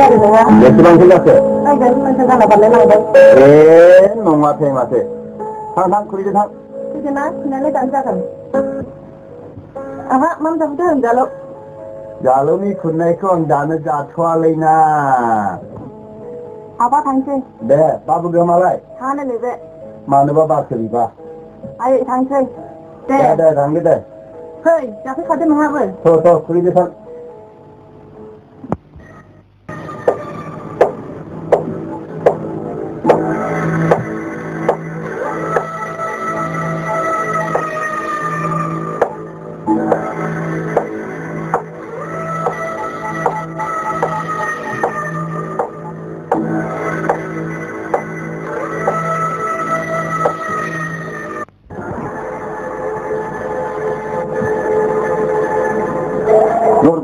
몇시간 걸렸어? 아이고, 시간 나발래 나가. 농마태 마태. 상 그리지 상. 이제 나 지난해 단자간. 아하, 맘자부터 흔들어. 자로미 군나이코 왕자는 자투알레나. 아빠 당체. 네, 바부 그말라이. 하는 일에. 마누바 바스리바. 아이 당체. 네, 네, 당기대. hơi, cho cái khói mà ha 더, 그리지 상.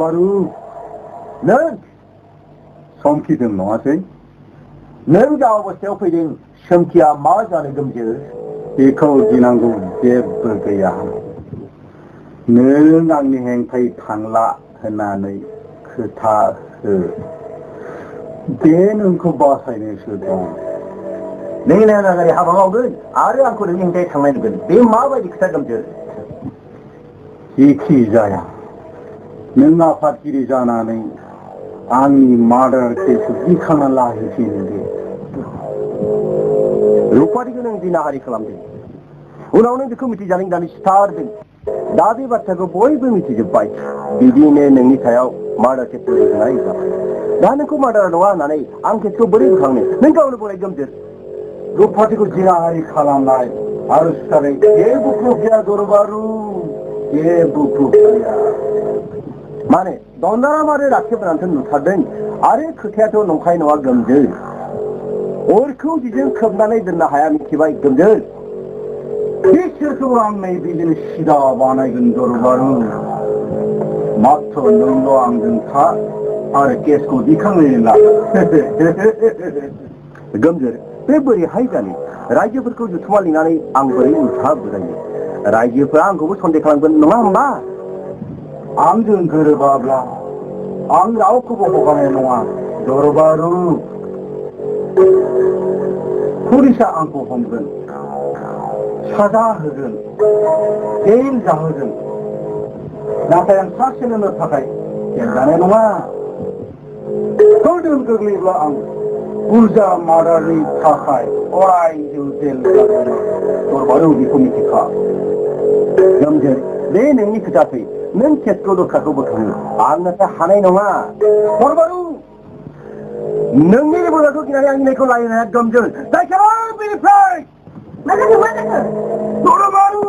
바로 넌 섬기든 농하세 넌 자오버 세우피딩 섬기야 마자는 금질 이코 지난구 제버거야 넌 악리 행파이 탕라 하나의 그타 대는 그 바사이네 수도 내가 나가리 하방하고 아래 안고 행파이 탕라는 건내 마바지 그타 금질 이 기자야 नंगा फाटगिरी जानानै आंनि मादार केसखौ दिखांना लाहैफिनदो रुपारिखौ नों जिनाहारि खालामदों उनाव नों बेखौ मिथिजानाय दानि सिथारदों दा बे बाथ्राखौ बयबो मिथिजोब्बाय बिदिनो नोंनि सायाव मादार केसखौ होनाय जाबाय दा नोंखौ मादार नङा होननानै आं केसखौ बोरै बोखांनो नों गावनो बुंनाय गोमजोर रुपारिखौ जिनाहारि खालामनाय आरो सिथारनाय जेबो प्रुफ गैया दरबारु जेबो प्रुफ गैया माने दन्दारा मारे राखेबनानै नुथारदों आरो खोथायाथ' नंखाय नङा गोमजोर अरखौ जिजों खोबनानै दोननो हाया मिथिबाय गोमजोर बिसोरखौ आं नैबेजों सिदा बानायगोन दरबारु माथ्र नोंल' आंजों था आरो केसखौ दिखांनानै ला गोमजोर बे बोरैहाय जानो रायजोफोरखौ जुथुमा लिंनानै आं बोरै उल्था बुजायो रायजोफोरा आंखौबो सन्देह खालामगोन नङा होमबा आंजों गोरोबाब्ला आं रावखौबो हगारनाय नङा दरबारु पुलिसा आंखौ हमगोन साजा होगोन जेल जाहोगोन नाथाय आं सासेनोनो थाखाय जेल जानाय नङा गोदोन गोग्लैब्ला आं बुरजा मादारनि थाखाय अराय जिउ जेल जागोन दरबारु बेखौ मिथिखा गोमजोर बे नोंनि खोथासै नों केसखौ दरखारखौ बोखाङो आंनोसो हानाय नङा दरबारु नोंनि बोराखौ गिनानै आंनि नायखौ लायो हाया गोमजोर जायखिया बेनिफ्राय दरबारु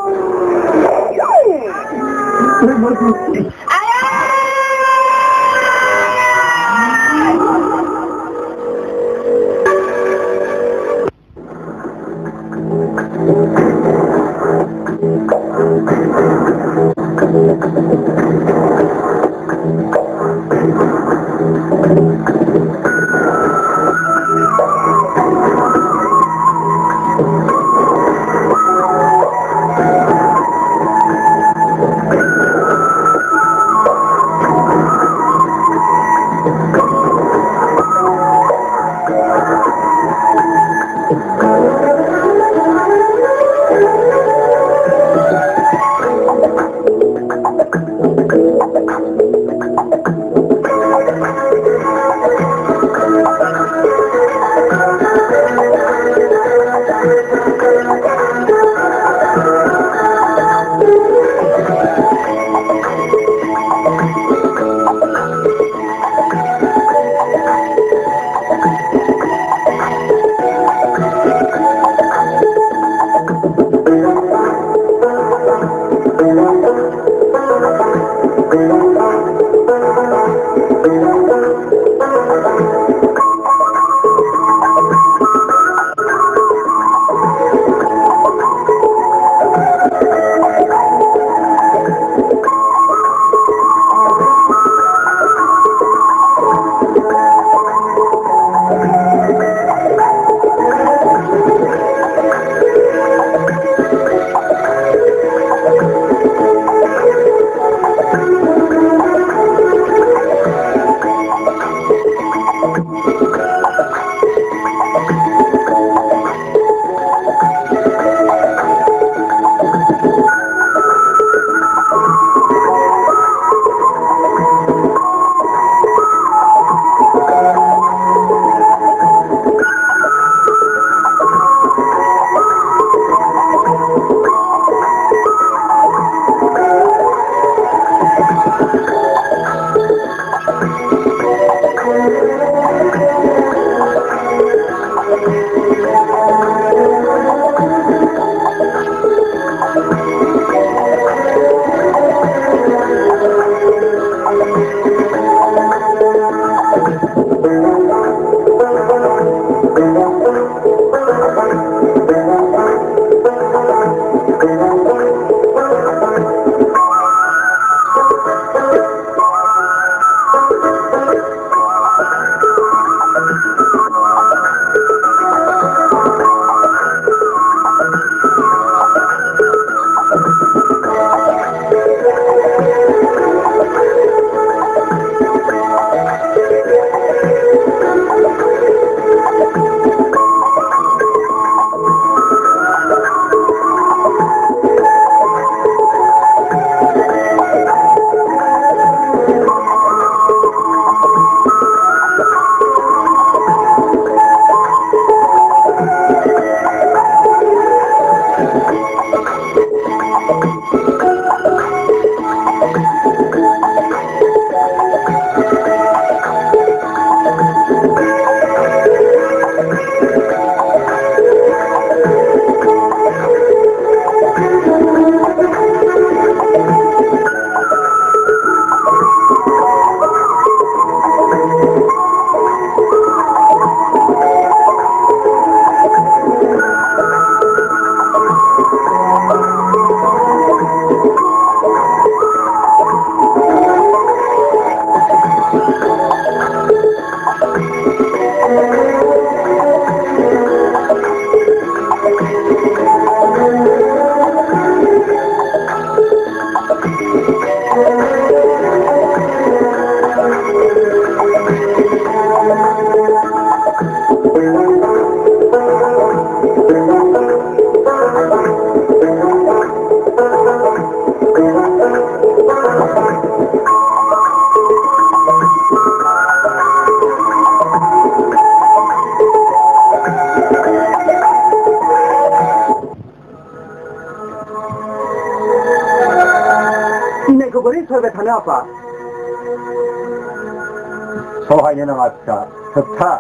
सहायनो नाङा फिसा होबथा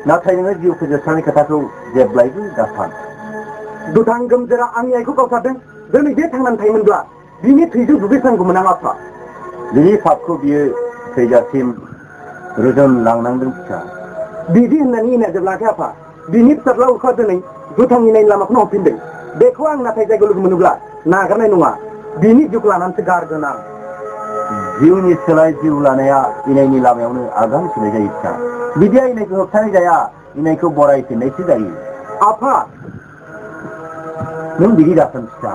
नाथाय नोङो जिउ फोजोबस्रांनाय खोथाखौ जेब्लायबो दासान दुथां गोमजोरा आंनि आइखौ गावथारदों दिनै बे थांनानै थायोमोनब्ला बिनि थैजों दुगैस्रांगौमोन आं आफा बिनि पापखौ बियो थैजासिम रुजुनलांनांदों फिसा बिदि होननानै इनायजोबलाङाखै आफा बिनि फिसाज्ला उखा दिनै दुथांनि नायनि लामाखौनो हरफिनदों बेखौ आं नाथाय जायगा लोगो मोनोब्ला नागारनाय नङा बिनि जिउखौ लानानैसो गारगोन आं जिउनि सोलाय जिउ लानाया इनायनि लामायावनो आगान सुरनाय जायो फिसा बिदिया इनायखौ होबथानाय जाया इनायखौ बरायफिननायसो जायो आफा नों बिदि दासान फिसा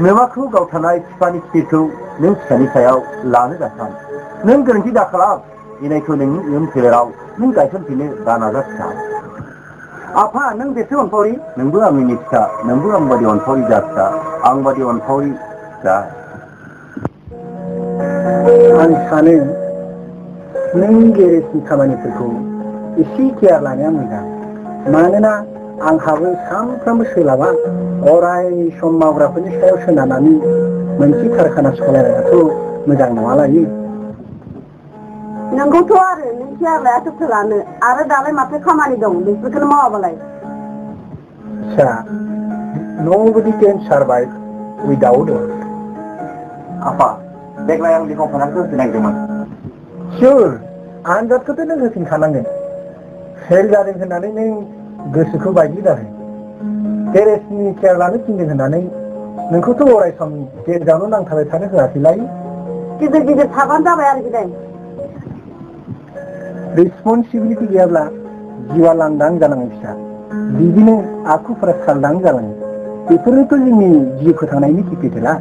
नोमाखौ गावथानाय बिफानि खिथिरखौ नों फिसानि सायाव लानो दासान नों गोरोन्थि दाखालाम इनायखौ नोंनि इयुन फोलेराव नों गायसनफिननो दानाजा फिसा आफा नों बेसे अनफावरि नोंबो आंनि फिसा नोंबो आं बादि अनफावरि जा फिसा आं बादि अनफावरि जा आं सानो नों गेरेजनि खामानिफोरखौ एसे केयार लानाया मोजां मानोना आंहाबो सानफ्रामबो सोलाबा अराय सम मावग्राफोरनि सायाव सोनारनानै मोनसे कारखाना सालायनायाथ' मोजां नङा लायो नंगौथ' आरो नों केयार लाया सोरथो लानो आरो दालाय माथो खामानि दं बेफोरखौनो मावाबालाय फिसा nobody can survive without us आफा देग्लाय आं लेखा फराखौ होफिननांगौमोन सियर आनजादखौथ' नों होफिनखानांगोन फेल जादों होननानै नों गोसोखौ बायदि दाहो गेरेजनि केयार लानो थिनदों होननानै नोंखौथ' अराय सम गेरेजावनो नांथाबाय थानो होआखैलाय गिदिर गिदिर थाबानो जाबाय आरो गिदिर रिसपन्सिबिलिटि गैयाब्ला जिउआ लांदां जालाङो फिसा बिदिनो आखुफोरा सालदां जालाङो बेफोरनोथ' जोंनि जिउ फोथांनायनि केपिटेला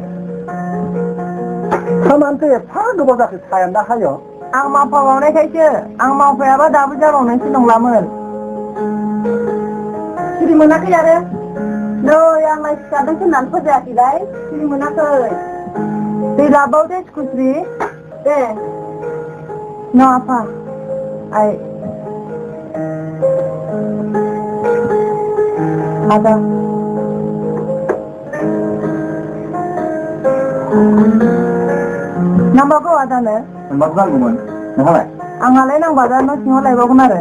खामानिथ' एफा गोबाव जाखो सायान्दा हायो आं मावफाबावनायखायसो आं मावफायाबा दाबो जाबावनायसो नंलामोन सिरि मोनाखै आरो नै आंलाय सिखारदोंसो होननानै फोजायाखैलाय सिरि मोनाखै दै लाबाव दे स्कुलस्रि दे न' आफा आइ आदा नांबावगौ आदानो माबा नांगौमोन नोंहालाय आंहालाय नांबा दा न' सिङाव लायबावगोन आरो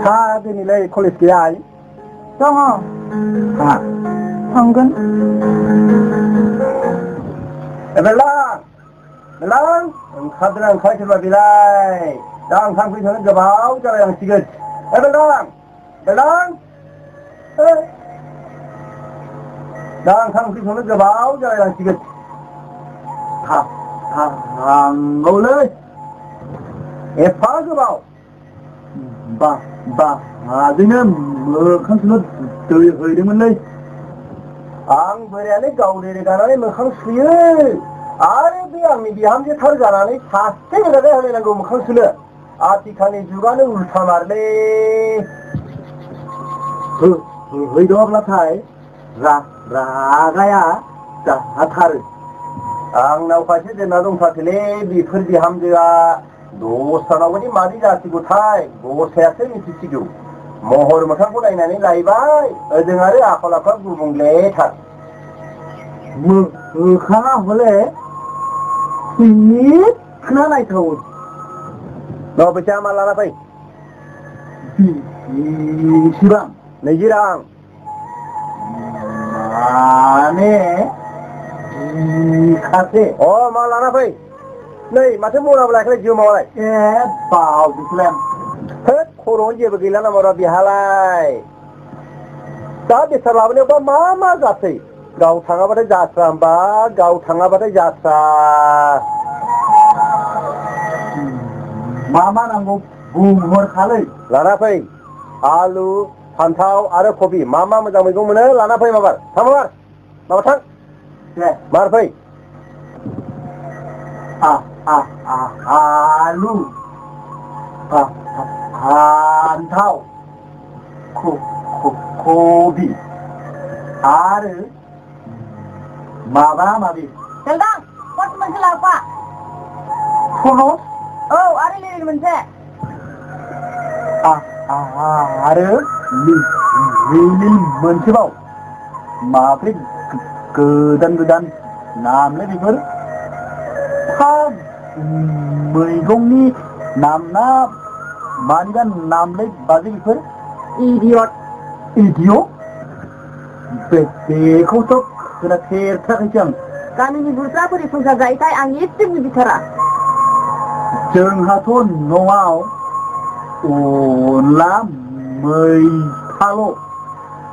हा दिनैलाय कलेज गैया आइ दङ हा थांगोन बेलां ओंखारदों ओंखाराखैबा बेलाय दा ओंखाम ओंख्रि संनो गोबाव जालायलांसिगोन बेलां दा ओंखाम ओंख्रि संनो गोबाव जालायलांसिगोन थांगौलै एफा गोबाव बाजैनो मोखां सुनो दै हैदोंमोनलै आं बोरायानो गावनि रोगानानै मोखां सुयो आरो बे आंनि बिहामजो थार जानानै सासे रोगानाय होलायनांगौ मोखां सुनो आथिखालनि जुगानो उल्था मारलै हैदोंब्लाथाय रागाया जाथारो आंनाव खायसे दोनना दंथारोलै बेफोर बिहामजोआ दस्रानाव बायदि मादै जासिगौथाय गसायासो मिथिसिगौ महर मोखांखौ नायनानै लायबाय ओजों आरो आखल आखुआ गुबुंलेथार मोखाङा हले खोना नायथावो न' फैसा मा लाना फै बेसेबां 20 रां माने खासे मा लाना फै नै माथो मराबो लायाखै जिउ माबालाय बाव बिसलेम होद खर'आव जेबो गैला नामा र' बेहालाय दा बेसाद लाबोनायावबा मा जासै गाव थाङाबाथाय जाथ्रा होमबा गाव थाङाबाथाय जाथ्रा मा नांगौ बुंहरखालै लाना फै आलु फान्थाव आरो कबि मा मोजां मैगं मोनो लाना फै माबार थां थां दे मार फै आलु फान्थाव कबि आरो माबि Tendang, pot moनसे लाबोफा फनस औ आरो लिरिन मोनसे आरो लिलिन मोनसेबाव माब्रै गोदान नामलै बेफोर मैगंनि नाम ना मानिबा नामलै बाजै बेफोर idiot बेखौथ' खोनाफेरथाराखैसो आं गामिनि बुरजा बोरै संसार जायोथाय आं एसे बुजिथारा जोंहाथ' न'आव अनला मैथाल'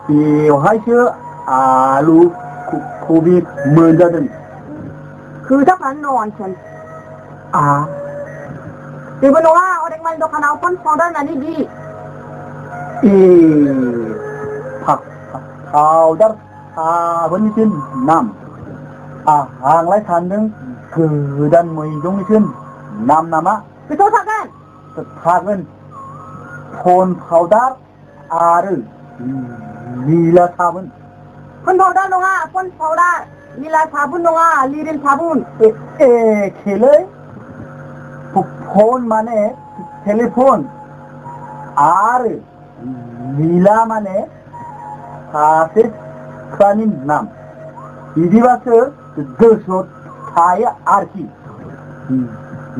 बेवहायसो आलु कबि मोनजादों खोथाफ्रानो ननसेन्स जेबो नङा अनेक माइल दखानाव फन पाउडार होननानै दि पाउडार साबोननिसो नाम आंलाय सानदों गोदान मैगंनिसो नाम नामा बेथ' थागोन फन पाउडार आरो नीला साबोन फन पाउडार नङा फन पाउडार नीला साबुन नङा लिरिन साबुन एखेलै फन माने टेलिफन आरो नीला माने सासे सिख्लानि नाम बिदिबासो गोसोआव थायो आरोखि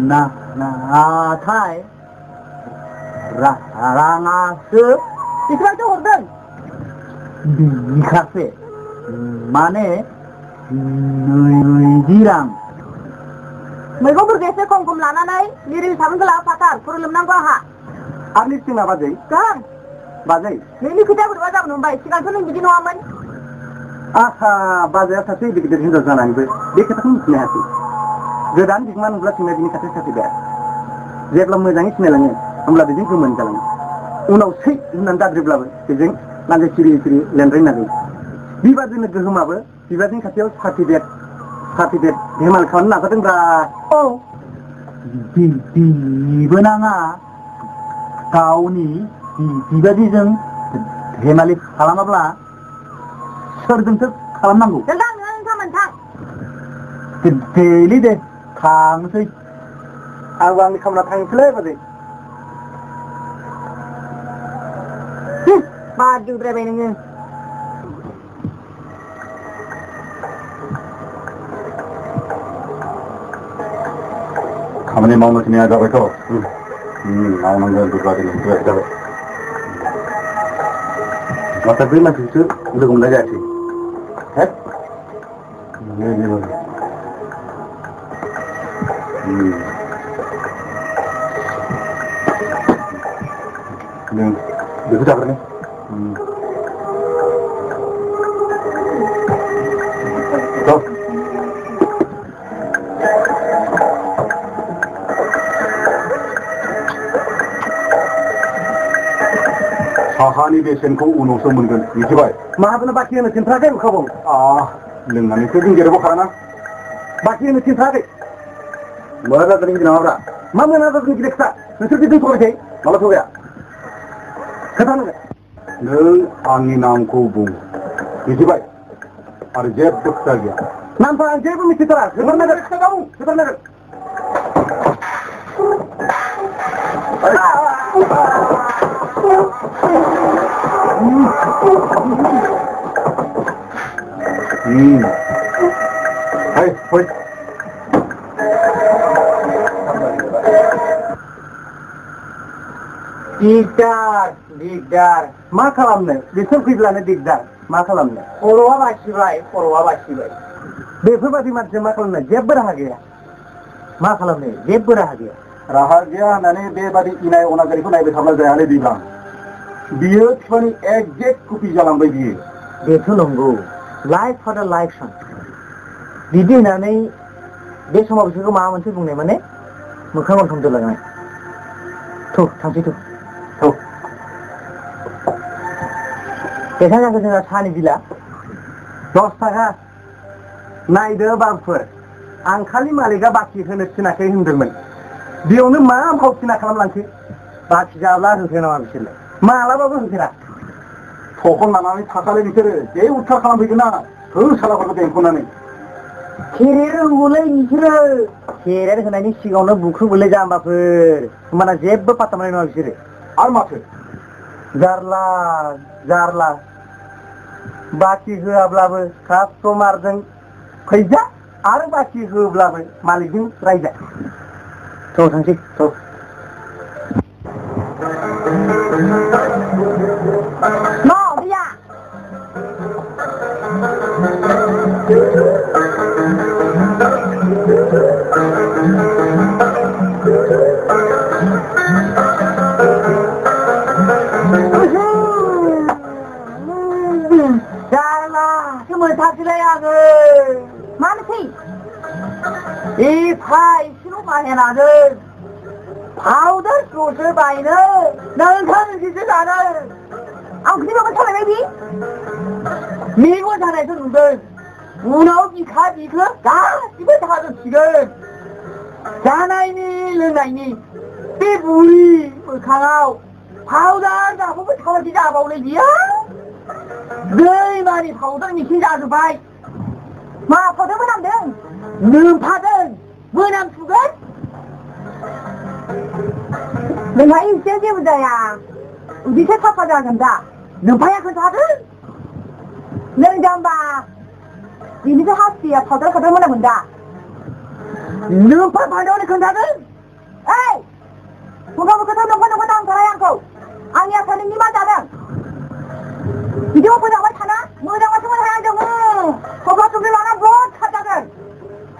नाथाय राङासो बेसेबांसो हरदों बिखासे माने 20 रां मैगंफोरखौ एसे खम लानानै लिरिन साबुनखौ लाबोफाथार खर' लोमनांगौ आंहा आरो निसिंना बाजै नोंनि खोथाया बोरैबा जाबोनो हमबाय सिगांथ' नों बिदि नङामोन आहा बाजाया सासे गिदिर हिनजाव जानानैबो बे खोथाखौ मिथिनो हायाखै गोदान बिगोमा नुब्ला सोंनाय बिनि खाथियाव साफैबाय जेब्ला मोजाङै सिनायलाङो होमब्ला बेजों गोमोन जालाङो उनाव सै होननानै दाद्रिब्लाबो बेजों नांगौ सिरि लेनद्राय नांगौ बिबादिनो गोहोमाबो बिबादिनि खाथियाव सार्टिफिकेट धेमाल खालामनो नाजादोंब्रा औ बेबो नाङा गावनि बिबादिजों धेमालि खालामाब्ला सोरजोंसो खालामनांगौ दे थांसै आंबो आंनि खामानियाव थांसैलै बाजै बादुद्रायबाय नोङो खामानि मावनो थिननाया जाबायथ' मावनांगोन दुर्गादिनि जाबाय नाथाय बै मानसिखौसो लोगो मोननाय जायासै बेखौ जाग्रोनो साहानि बेसेनखौ उनावसो मोनगोन मिथिबाय माहाजोना बाखि होनो थिनथाराखै खाबाव लोंनानैसो जों जेरावबो खाराना बाखि होनो थिनथाराखै मोना जादों गिदिर नामाब्रा मा मोना जादों गिदिर खोथा नोंसोर गिदिर थगायसै माला थगाया खोथानांगोन नों आंनि नामखौ बुं मिथिबाय आरो जेबो खोथा गैया नामखौ आं जेबो मिथिथारा खोथानांगोन दिगदार मा खालामनो बिसोर फैब्लानो दिगदार मा खालामनो खर'आ बासिबाय बेफोरबायदि मानसिया मा खालामनो जेबो राहा गैया मा खालामनो जेबो राहा गैया राहा गैया होननानै बेबादि इनाय अनागारिखौ नायबाय थाब्ला जायालै दैज्लां बियो बिफानि एक्जेक्ट कपि जालांबाय बियो बेथ' नंगौ लाइफ फादार लाइफ सन बिदि होननानै बे समाव बिसोरखौ माबा मोनसे बुंनाय माने मोखां गन्थं दोलांनाय थौ थांसै थौ बेसां जाखो जोंहा साहानि बिला 10 थाखा नायदो बाबुफोर आं खालि मालिकआ बाखि होनो थिनाखै होनदोंमोन बेयावनो मा फावथिना खालामलांखो बाखि जाब्ला होफेरा नामा बिसोरलाय मालाबाबो होफेरा थखन लानानै थाखालै बिसोरो जे उद्धार खालामफैगोन ना हो सालाफोरखौ बेंखननानै खेरेर रोंगौलै बिसोरो खेरेर होनायनि सिगाङावनो बुख्रुबोलै जाम्बाफोर होमबाना जेबो पात्ता मोननाय नङा बिसोरो आरो माथो जारला जारला बाखि होआब्लाबो कास्टमारजों फैजा आरो बाखि होब्लाबो मालिकजों रायजा थौ थांसै थौ No, dia. Jarlah, cuma satu layangan. Mana sih? Ipai, sino main ada. Powder susu bayar, nangkan sisi ada. Aku sini mau cari lagi. Minggu sana itu nunggu. Unau jika, tiba ada tiga. Sana ini, lena ini. Bebuli, berkangau. Powder dah apa tahu tidak apa boleh dia. Gay mani powder ni kita ada baik. Ma, powder menang deng. Numpada, menang juga. Dengan ini je budaya. Bisa apa dah jamba? Numpaya kenapa? Neng jamba. Ini tu hati ya powder kadang mana benda. Numpa pada orang kenapa? Eh, muka tahu nampak tang terayang kau. Ani akan ini mana dah? Video apa nak buat mana? Mudah macam mana yang jauh? Kau buat tu mana buat katakan?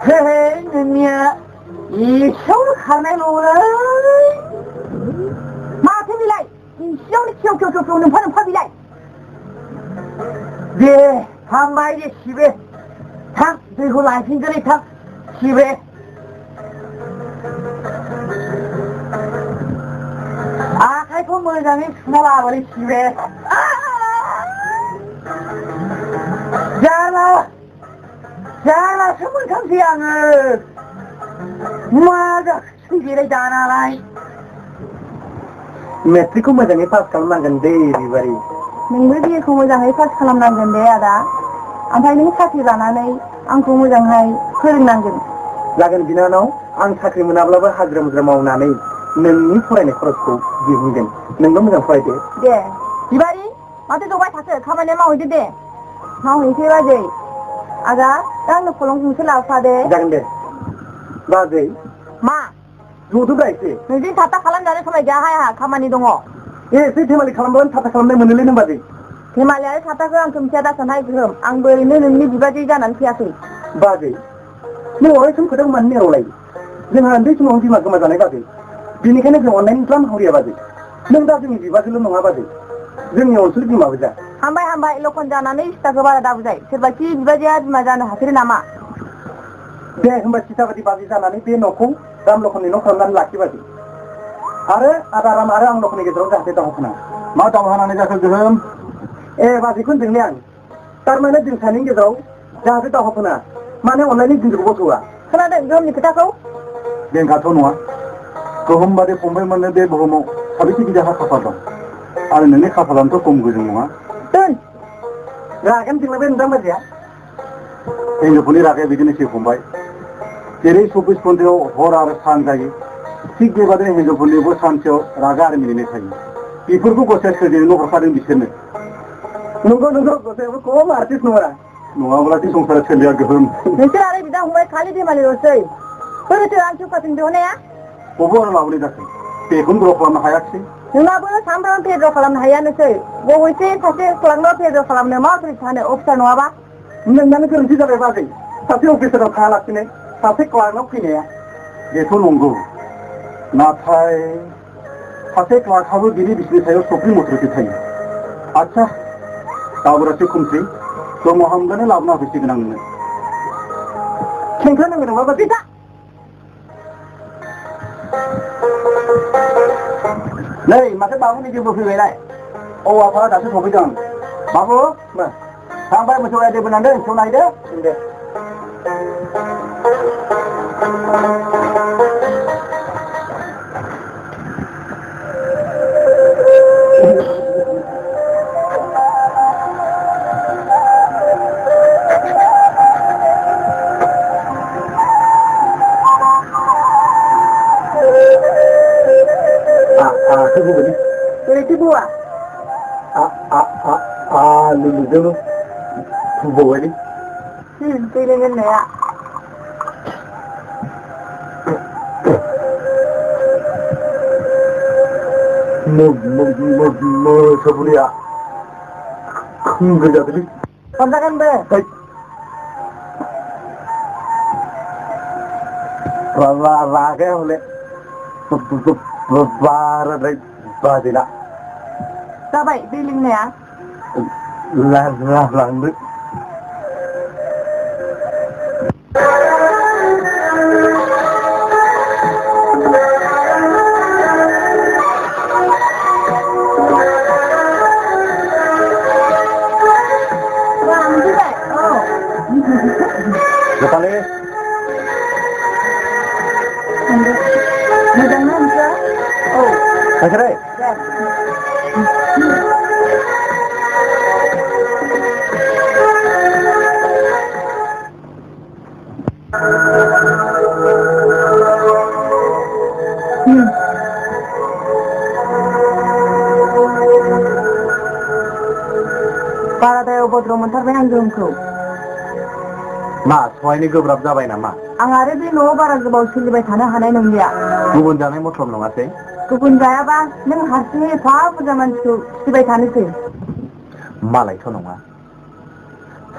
Hei, dunia. Isu karena lula. Mati bilai. Isu ni kau nampak bilai. Deh, hambai deh sibe. Tak, dekho license ni tak sibe. Akai pun menjadi semula boleh sibe. Jalan semua kan siang. Maga sendiri jalan lain. Metrikku menjadi pas kalau makan deh di bari. Nenggu dia kau mojangai pas खालामनांगोन deh ada. Ampai neng sakit जानानै आंखौ मोजांहाय फोरोंनांगोन. जागोन बिनानाव आं साख्रि मोनाब्लाबो हाजिरा मावनानै नोंनि फरायनाय खरसखौ दिहुनगोन. नोंबो मोजां फरायदो. दे, बिबारि माथो जबाय थाखो खामानिया मावहैदो दे. मावहैसै बाजै. आगा, दा आंनो खलम गंसे लाबोफादो. जागोन दे. बाजै, मा? जदोब्रा एसे. नोंजों थाथा खालामजानो समाय गैया आंहा खामानि दङ. एसे धेमालि खालामबानो थाथा खालामनाय मोनोलै नों बाजै. धेमालि आरो थाथाखौ आं खोमसिया दासानहाय गोहोम. आंबो ओरैनो नोंनि बिबाजै जानानै फैयाखै. बाजै, नों अराय सम खोथाखौ मानो नेवलायो? जोंहा उन्दै समाव बिमा गोमाजानाय बाजै. बिनिखायनो जों अननायनि द्लाम हावरिया बाजै. नों दा जोंनि बिबाजैल' नङा बाजै. जोंनि अनसुलि बिमाबो जा. हामबाय लखन जानानै सिथाखौ बारा दाबुजाय. सोरबाखि बिबाजैया बिमा जानो हाफेरो नामा? दे होमबा सिथाबादि बाजै जानानै बे न'खौ राम लखननि न' खालामनानै लाखि बाजै. आरो आदा राम आरो आं लखननि गेजेराव जाहाथे दावहा फोनाङा. मा दावहा नांनाय जाखो गोहोम बाजैखौ होनदोंलै आं. थारमाने जों सानैनि गेजेराव जाहाथे दावहा फोनाङा. माने अननायनि गिदिर गथ'आ. खोनादों गोहोमनि खोथाखौ? बेंगाथ' नङा गोहोम बादि फंबाय मोननो बे बुहुमाव साबेसे गिदिर खाफाल दं आरो नोंनि खाफालानोथ' खम गोजों नङा. दोन रागान जोंलाय नोंथां बाजैया. हिन्जावफोरनि रागाया बिदिनोसै फंबाय. जेरै 24 घन्टायाव हर आरो सान जायो थिग बेबादिनो हिन्जावफोरनिबो सानसेयाव रागा आरो मिनिनाय थायो. बेफोरखौ गसाया सोरजिनो हरखादों बिसोरनो. नंगौ गसायाबो खम आर्टिस्ट नङा. नङाब्लादि संसारा सोलिया गोहोम. नोंसोर आरो बिदा फंबाय खालि धेमालिल'सै. बोरैथो आं चौकासिम दिहुननाया? बबो आरो माबोरै जाखो बेखौनो ग्र' खालामनो हायाखिसै. नोंनाबो सामफ्रामबो पेड्र' खालामनो हायानोसै. बबेसे सासे क्लार्कनाव पेड्र' खालामनो मा अथ'रिटि थानो अफिसार नङाबा? नोंनानो गोरोन्थि जाबाय बाजै. सासे अफिसाराव थाङालासिनो सासे क्लार्कनाव फैनाया. बेथ' नंगौ नाथाय सासे क्लार्कआबो बिनि बिसिनि सायाव सप्रिं अथ'रिटि थायो आच्छा गाबोरासो खमसै दरमाहा हामगानो लाबोना होफैसिगोन आं नोंनो खेंख्रा नांगौ नामा बादि दा नै माथो बाबुनि जेबो फैबायलाय औ आफा दासो सफैदों बाबु थांबाय मोसौ गाय दै बोनांदों सौ नायदो दे Itu buah. Lulu buah ini. Piringin ya. Sebulia. Enggak jadi. Kontakan be. Raga oleh. Barat badila. Sabai piringnya ya. Langit. Sekali. Mudah nanti. Oh. Akhirnya. Baradaya ubodro montarbay ang zoomko. Ma, soalnya gobrab जाबाय नामा? Ang ari di no bara gobaw silibay थानो हानाय नंलिया. गुबुन जानाय मथलब नङासै? गुबुन जायाबा नों हारसिङै एफा बुरजा मानसिखौ सिबाय थानोसै। मालायथ' नङा।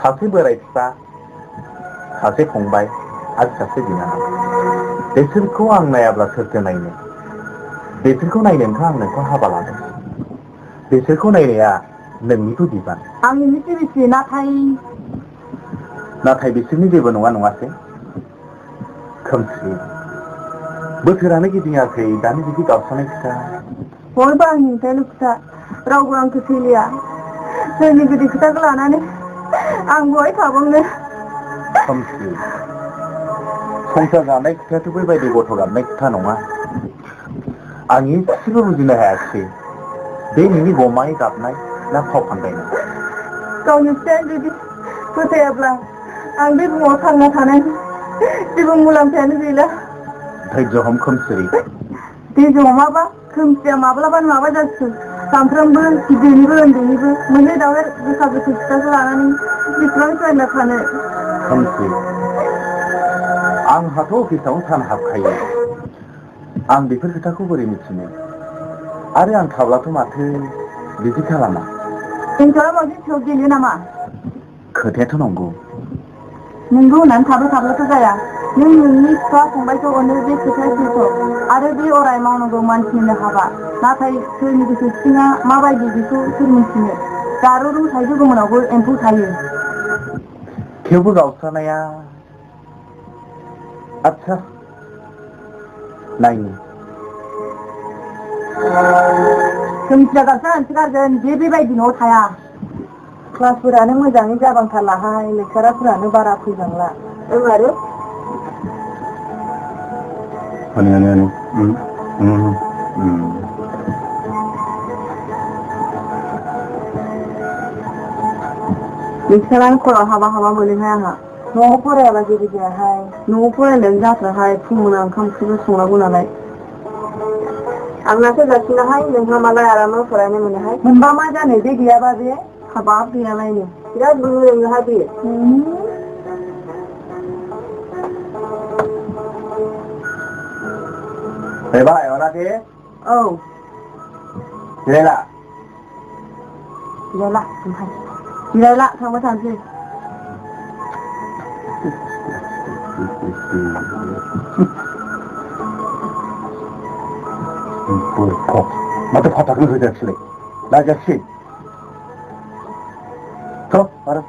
सासे बोराय बिफा, सासे फंबाय, आरो सासे बिनानाव। बिसोरखौ आं नायाब्ला सोरथो नायनो? बिसोरखौ नायनोथ' आं नोंखौ हाबा लादों। बिसोरखौ नायनाया नोंनिबो बिबान। आंनि मिथिबिसि नाथाय बिसोरनि जेबो नङासै? खोमसि। बोथोरानो गिदिङाखै दानि बिदि गावस्रानाय खोथा। बयबो आंनि हेंथायानो खोथा। रावबो आंखौ सैलिया। जोंनि गिदिर खोथाखौ लानानै आं बहाय थाबावनो। खोमसि। संसार जानाय खोथायाथ' बेबायदि गथ' गाबनाय खोथा नङा। आं एसेबो बुजिनो हायाखिसै। बे नोंनि गमाय गाबनाय ना फाव फान्दायनाय? गावनि फिसाया जुदि फोथायाब्ला आं बे बुहुमाव थांना थानाय जेबो मुलाम्फायानो गैला। धैर्य हम खोमसिरि। धैर्य हमाबा खोमसिया माब्लाबानो माबा जासिगोन। सानफ्रोमबो गिदिरनिबो उन्दैनिबो मोननै दावराव गोसा गोसा खोथाखौ लानानै बेसेबां सहायना थानो। खोमसि। आंहाथ' अफिसावनो सान हाबखायो। आं बेफोर खोथाखौ बोरै मिथिनो? आरो आं थाब्लाथ' माथो बिदि खालामा। नोंथाङा माबा फिसौ गेलेयो नामा? खोथायाथ' नंगौ। नोंगौ होननानै थाब्लाथ' जाया। नों नोंनि फिफा फंबायखौ अनो बे खोथाया सैथो। आरो बे अराय मावनांगौ मानसिनिनो हाबा। नाथाय सोरनि गोसो सिङा माबायदि बेखौ सोर मिथिनो? गार'रु थाइजौ गोमोनावबो एम्फौ थायो। थेवबो गावस्रानाया आच्छा नायनि। खोमसिया गावस्रानानैसो गारगोन। बेबायदि न'आव थाया। क्लासफोरानो मोजाङै जाबांथारलाहाय। लेक्सारारफोरानो बारा फैबांला। आरो लेक्सारानो खराव हाबा मोनोहाय आंहा। न'आव फरायाबा जेबो जायाहाय। न'आव फरायनायानो जाथ्राहाय। फुंमोना ओंखाम ओंख्रिबो संनांगौ नालाय। आंनासो जासिनाहाय। नोंहा मालाय आरामाव फरायनो मोनोहाय। मोनबा मा जानो बे गैयाबा बे हाबाब गैयालायनो। बिराद बुनो रोङोहाय बे। फैबाय अनाथि? औ। जिरायला? जिरायला थांबाय थानोसै। Berkok. Mata fataknya sudah selesai. Lajar sih. Kau, mana?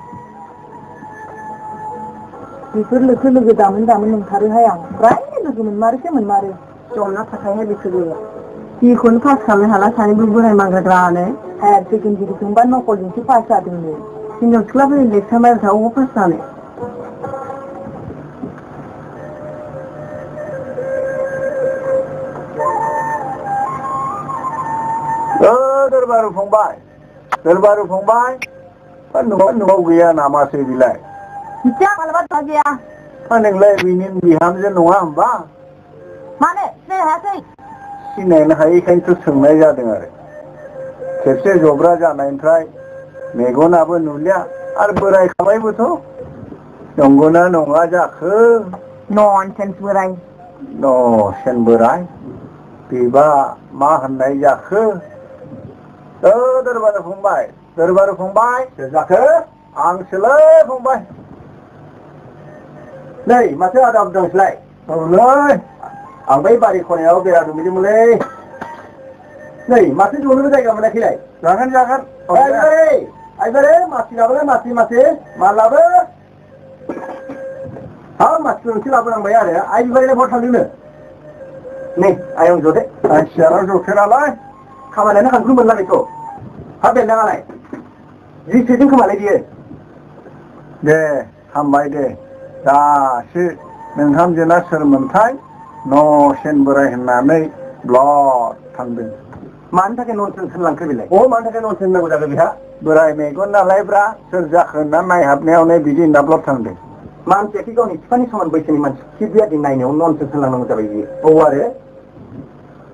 Bikur lugu damen nungkari hayang. Rai lugu menmari sih menmari. Jomna pakainya bikur lugu. Ikun pas kami halah sani buburai manggadrane. Bikin jadi tumban mau polisi pasar dulu. Sinjol sekolah ini sama tahu pasane. Terbaru Fongbai. Kan nunggu gaya nama saya bilai. Siapa lepas lagi ya? Kan yang lain binin biham je nunggu hamba. Mana? Saya hati. Sini nak hai kan tu sengai je dengar. Kerja jobra je nain try. Megon apa nulia. Ar berai kamai betul. Nungguna nunggu je ke. Nonsense berai. No, sen berai. Tiba mah nai je ke. Terbaru Fongbai. Sejak ke? Angselai Fongbai. Nei, masih ada abang selai. Oleh. Ang bayi bari kau ni awak beradu mili mulai. Nei, masih dulu kita kamu nak kilai. Jangan. Ay beri, masih. Malah ber. Hah, masih nungsi apa yang bayar ya? Ay beri lepas hal ini. Nei, ayam jodoh. Asyara jodoh lah. Kamu nak kan belum benar itu. Habis nak alai. Jadi sedang kembali dia. Deh, kembali deh. Dah, si mengham jelas sermentai. No, sen berai henamai blot tangden. Mana ke nonsen selang kebilai? Oh, mana ke nonsen nak udah kebiha? Berai megon na laibra sejak henamai habne awne biji nablot tangden. Man ceki kau ni, pani saman bersini man. Kibiya di naik ni, nonsen selang nak udah kebiha. Oh, ada?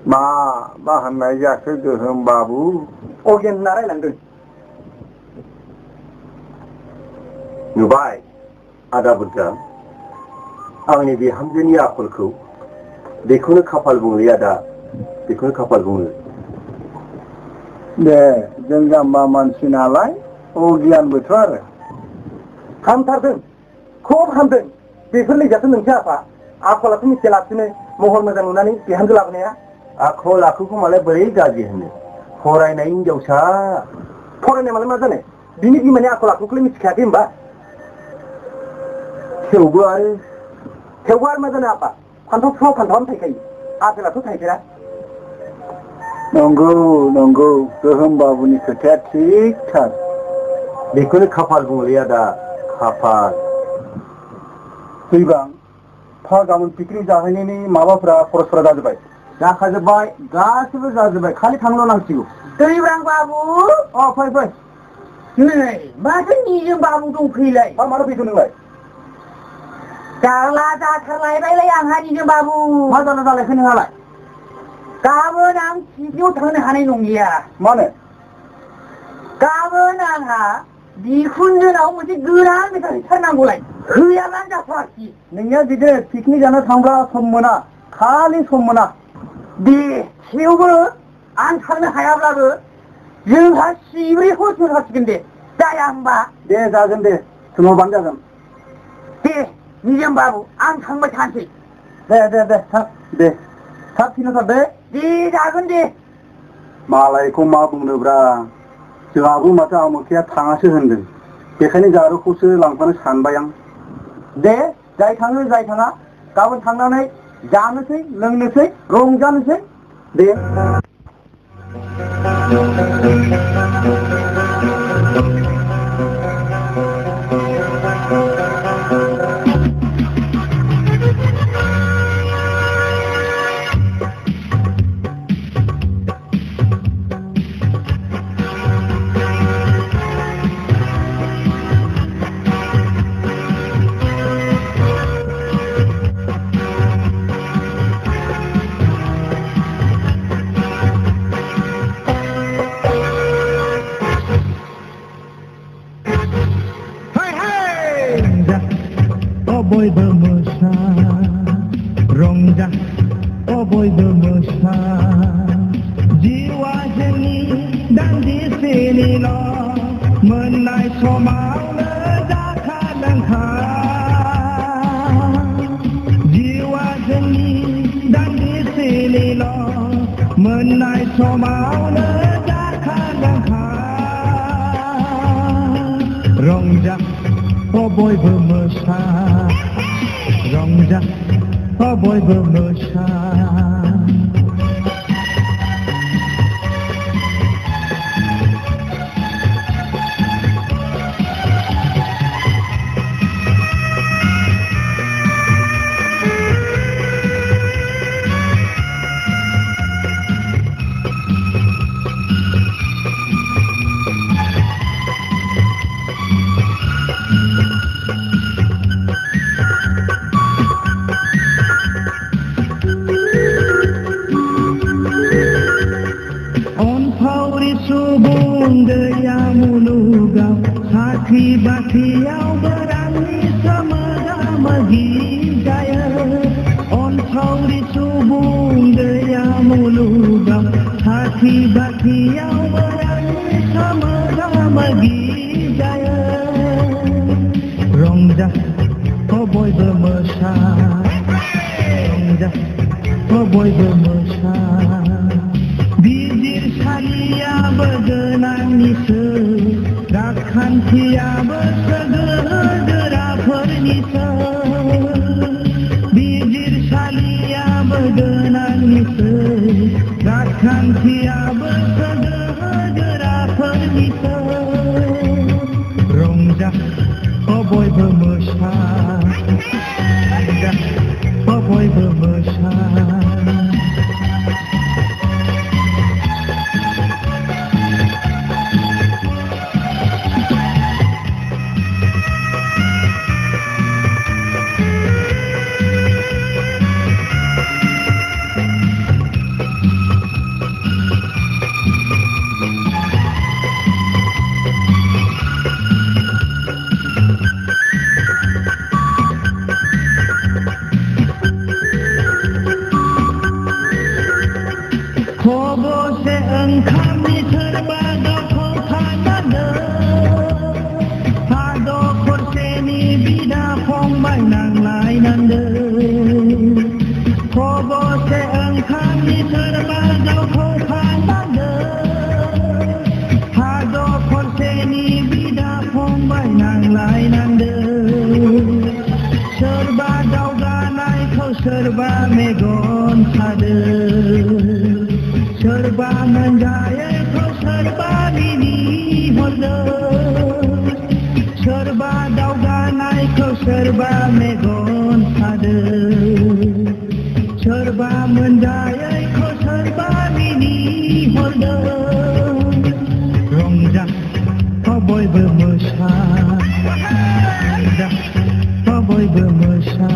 Ma henai ya kegehem babu. Oh, yang narai langgan. Nubai, ada betul. Awak ni hamzani akulku. Dekunu kapal bunga ada. Dekunu kapal bunga. Deh, jangan maman sinalai. Oh, gian betul. Hamtardeng, kau hamtardeng. Dekunu jatuh nengja apa? Aku lakukan istilah sini. Mohon mengenai pihak gelapnya ya. Aku lakukan malah beri gaji ini. Forai naing jauh sah. Forai ni malah macam ni. Bini di mana aku lakukan ini sekian mbak. Hewan macam apa? Kantor thai kai. Apa lah tu thai kira? Nunggu. Kehem babu ni sekian tak. Dekunu kapal bunga ada kapal. Sebang, pagamun pikir jahat ini mawa pura dah baik. Dah kaje baik, gas itu dah baik. Kali thanglo nang siu. Teribang babu. Oh, baik. Nih, macam ni je babu tu pilih. Mana pitu nilai? Kalau terlai baik yang hari je babu. Mana nak lekhan halai? Kamu nang siu thang hari nunggia. Mana? Kamu nang ha di kunjung aku mesti geran macam senang mulai. Hialan dah pasti. Nengnya jadi piknik jana thangla sommana, kali sommana. Di siu ber, antarnya hayab lalu. Yang hasi beri khusus hasi kende. Dayang ba. Deh jagan deh, semua bang jagan. Deh. Ni yang babu, antang macam ni. Deh. Tak sini tak deh. Di dagun deh. Malai ko mabung nebra. Jawabu mata amu kia tangga sih hendak. Bekani jaru khusus langpan sanbayang. Deh, jai tangga. Kawan tangga ni, jamu sih, lengan sih, rong jamu sih. Deh. boy bermesra Rongjah oh boy bermesra Jiwa seni dan di sini lo Menai somau ledakan lengkap Jiwa seni dan di sini lo मोननाय समावनो जाखांलांखा रंजा बयबो मोसा रंजा बयबो मोसा साख्रि बाख्रियाव बोरांनि सोमोगा-मोगि जायो अनसावरि सुबुं दैया मुलुगाव साख्रि बाख्रियाव बोरांनि सोमोगा-मोगि जायो रंजा बयबो मोसा रंजा बयबो मोसा बिजिरसालियाबो गोनांनिसो राजखान्थियाबो गोरों-गोराफोरनिसो बिजिरसालियाबो गोनांनिसो राजखान्थियाबो गोरों-गोराफोरनिसो रंजा बयबो मोसा रंजा बयबो मोसा खबसे ओंखामनि सोरबा गावखौ थानांगौ साद' खरसेनि बिदा फंबाय नांलायनांगौ खबसे ओंखामनि सोरबा गावखौ थानांगौ साद' खरसेनि बिदा फंबाय नांलायनांगौ सोरबा दावगानायखौ सोरबा मेगन सादों सोरबा मोनजायैखौ सोरबा मिनिहरदों सोरबा दावगानायखौ सोरबा मेगन सादों सोरबा मोनजायैखौ सोरबा मिनिहरदों रंजा बयबो मोसा रंजा बयबो मोसा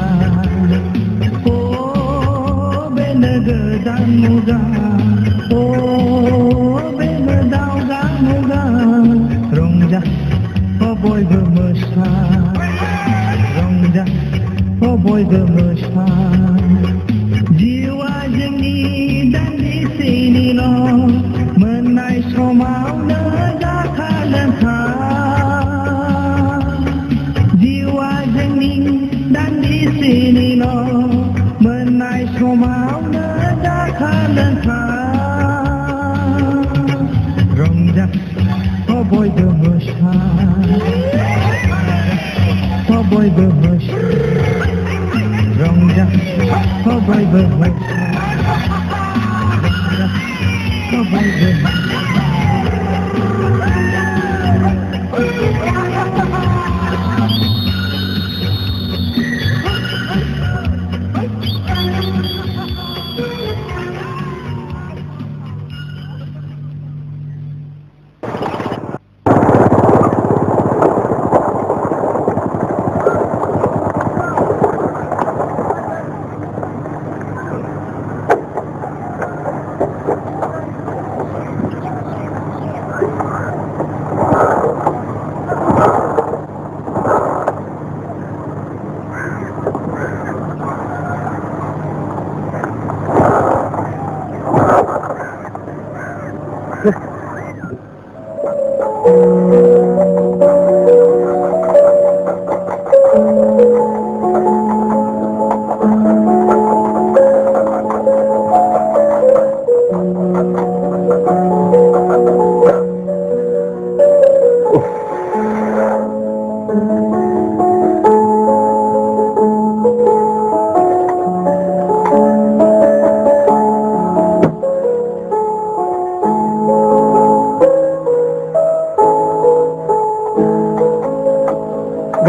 बेनो गोदान मुगा बेनो दावगा मुगा रंजा बयबो मोसा रंजा बयबो मोसा जिउआ जोंनि दान्दिसेनिल' मोननाय समावनो जाखांलांखा जिउआ जोंनि दान्दिसेनिल' मोननाय समावनो जाखांलांखा रंजा बयबो मोसा बयबो मोसा रंजा बयबो मोसा बयबो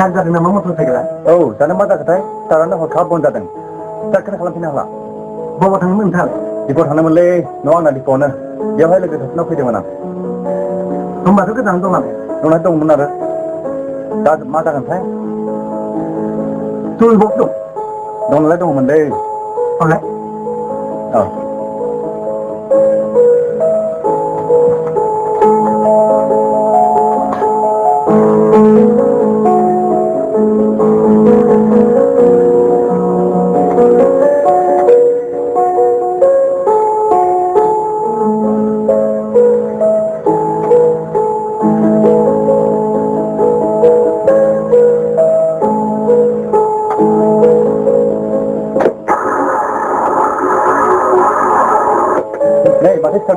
गाज्रि जादों नामा मटर साइकेला औ जानो मा जाखोथाय स्टारानो हरखाब बन्द जादों स्टार्टखौनो खालामफिननो हाला बबाव थांनो नोंथां दिपआव थांनोमोनलै न'आव आंना दिपआवनो बेवहाय लोगो सासेनाव फैदोंमोन आं होमबाथ' गोजान दं नालाय दंना दंमोन आरो दा मा जागोनथाय टुल बक्स दं दंनालाय दङमोनलै हरलाय औ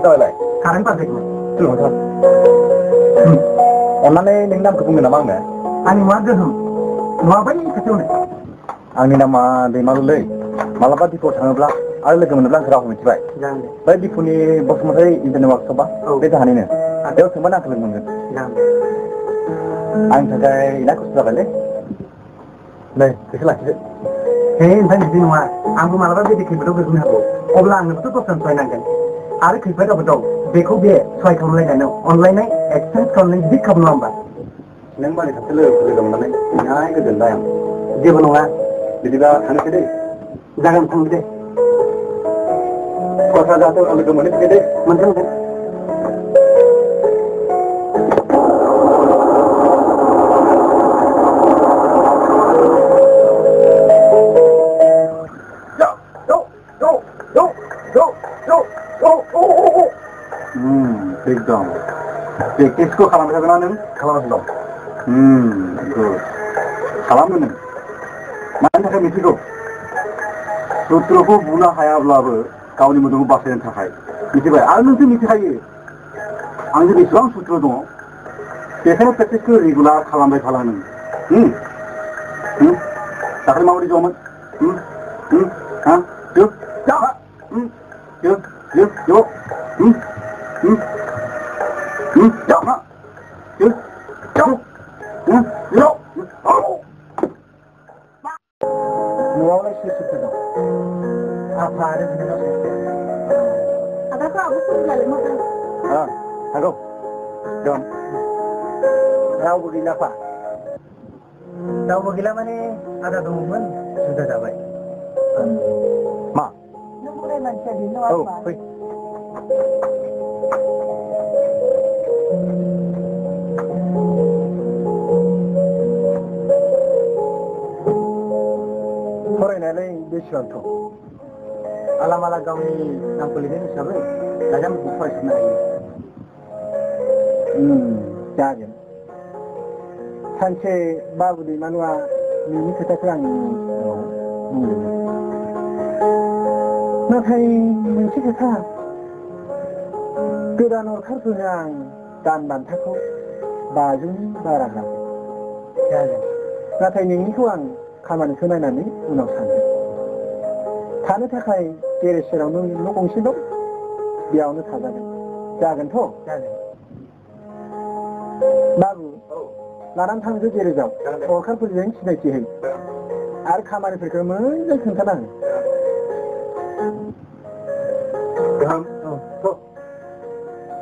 जाबायलाय कारेन्ट पार्टिखौ सोलोंथार अन्नानै नोंनि नामखौ बुंनो नामा आंनो आंनि मुङा गोहोम न'आ बै खाथियावनो आंनि नामा दैमालुलै मालाबा दिपआव थाङोब्ला आरो लोगो मोनोब्ला आंखौ रावखौ मिथिबाय बै दिपुनि बसुमतारी इन्जिनियारिं वार्कशपआ बे जाहानिनो बेयाव सोंबानो आंखौ लोगो मोनगोन आंनि थाखाय इना खस्थ' जाबायलै नै बेखौ लाखिदो हे नोंथां बिदि नङा आंबो मालाबा बेबायदि खैफोदाव गोग्लैनो हागौ अब्ला आंनोबोथ' दस्रानो सहायनांगोन आरो खैफोदाबो दं बेखौ बे सहाय खालामलायनायाव अनलायनाय एक्सचेन्ज खालामनाय गिदिर खाबु नङा होमबा नों माने सासे लोगो मोननानै बिराद गोजोनबाय आं जेबो नङा बिदिबा थांनोसै दै जागोन थांदो दे खरसा जाहाथे उनाव लोगो मोननोसै दै मोनगोन एकदम प्रेक्टिसखौ खालामबाय थागोना नों खालामगासिनो दं गुड खालामो नों मानि थाखाय मिथिगौ सुत्रखौ बुनो हायाब्लाबो गावनि मोदोमखौ बासायनो थाखाय मिथिबाय आरो नोंसो मिथिखायो आंजों बेसेबां सुत्र दङ बेखायनो प्रेक्टिसखौ रेगुलार खालामबाय थाला नों दाखालि माबायदि ज'मोन न'आवलाय सोर सोर दं आफा आरो बिनानाव सासे आदाखौ आबो सोलोंलाय मोजां थांगौ दं रावबो गैलाफा रावबो गैला माने आदा दङमोन जुदा जाबाय मा नों बोराय मानसिया बेनो औ फै फरायनायालाय बेसेबांथ' आलामाला गावनि नामखौ लिरनाय हिसाबै लाइजामखौ फरायजोबनो हायो जागोन सानसे बाबु दैमालुआ नोंनि खोथाखौ आं बुंदोंमोन नाथाय मोनसे खोथा गोदान अरखारफोरनो आं दान बान्थाखौ 500नि बारा होगोन जागोन नाथाय नोंनिखौ आं खामानिखौ नायनानै उनाव सानगोन थानो थाखाय गेरेज सेरावनो न' गंसे दं बेयावनो थाजागोन जागोनथ' जागोन बाबु लानानै थांदो गेरेजाव अरखारफोरजों सिनायथि होयो आरो खामानिफोरखौ मोजां खोन्थाना हो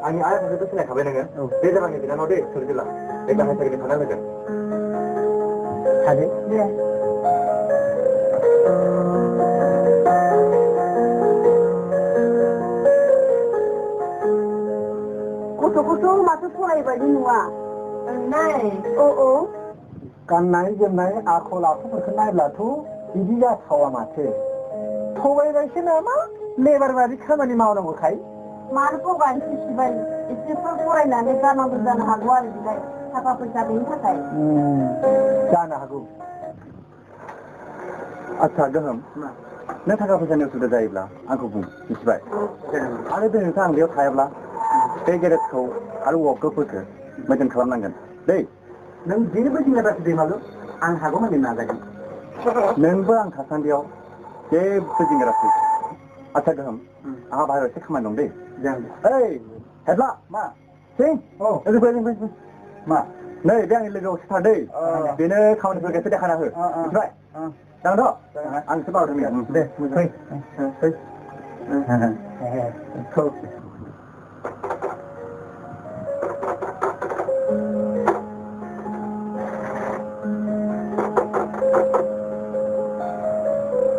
आंनि आइ आफाखौथ' सिनायखाबाय नोङो बे जाबाय बिनानाव दे सोरजिला बे गाहाय सागिरि थाना लोगो थादो दे गथ'खौथ' माथो फरायबायदि नुवा गाननाय जोमनाय आखल आखुफोरखौ नायब्लाथ' बिदि जाथावा माथो थगायबायसो नामा लेबार बादि खामानि मावनांगौखाय मानो थगायनोसै सिबाय एसेफोर फरायनानै जानांगौ जानो हागौ आरो बिलाय थाखा फैसा गैयिनि थाखाय जानो हागौ आच्छा गोहोम नों थाखा फैसानि उसुबिदा जायोब्ला आंखौ बुं मिथिबाय आरो दिनैथ' आं बेयाव थायाब्ला बे गेरेजखौ आरो वर्कशपफोरखौ मोजां खालामनांगोन दै नों जेबो जिंगा दासि दैमालु आं हागौ माने नाजागोन नोंबो आं थासान्दियाव जेबो जिंगा दासि आच्छा गोहोम आंहा बाहेरायाव एसे खामानि दं दै ओइ हेब्ला मा सिं मा नै बे आंनि लोगोआवसो थादों बेनो खामानिफोरखौ एसे देखायना हो मिथिबाय जागोनथ' आं एसे बावदों दे फै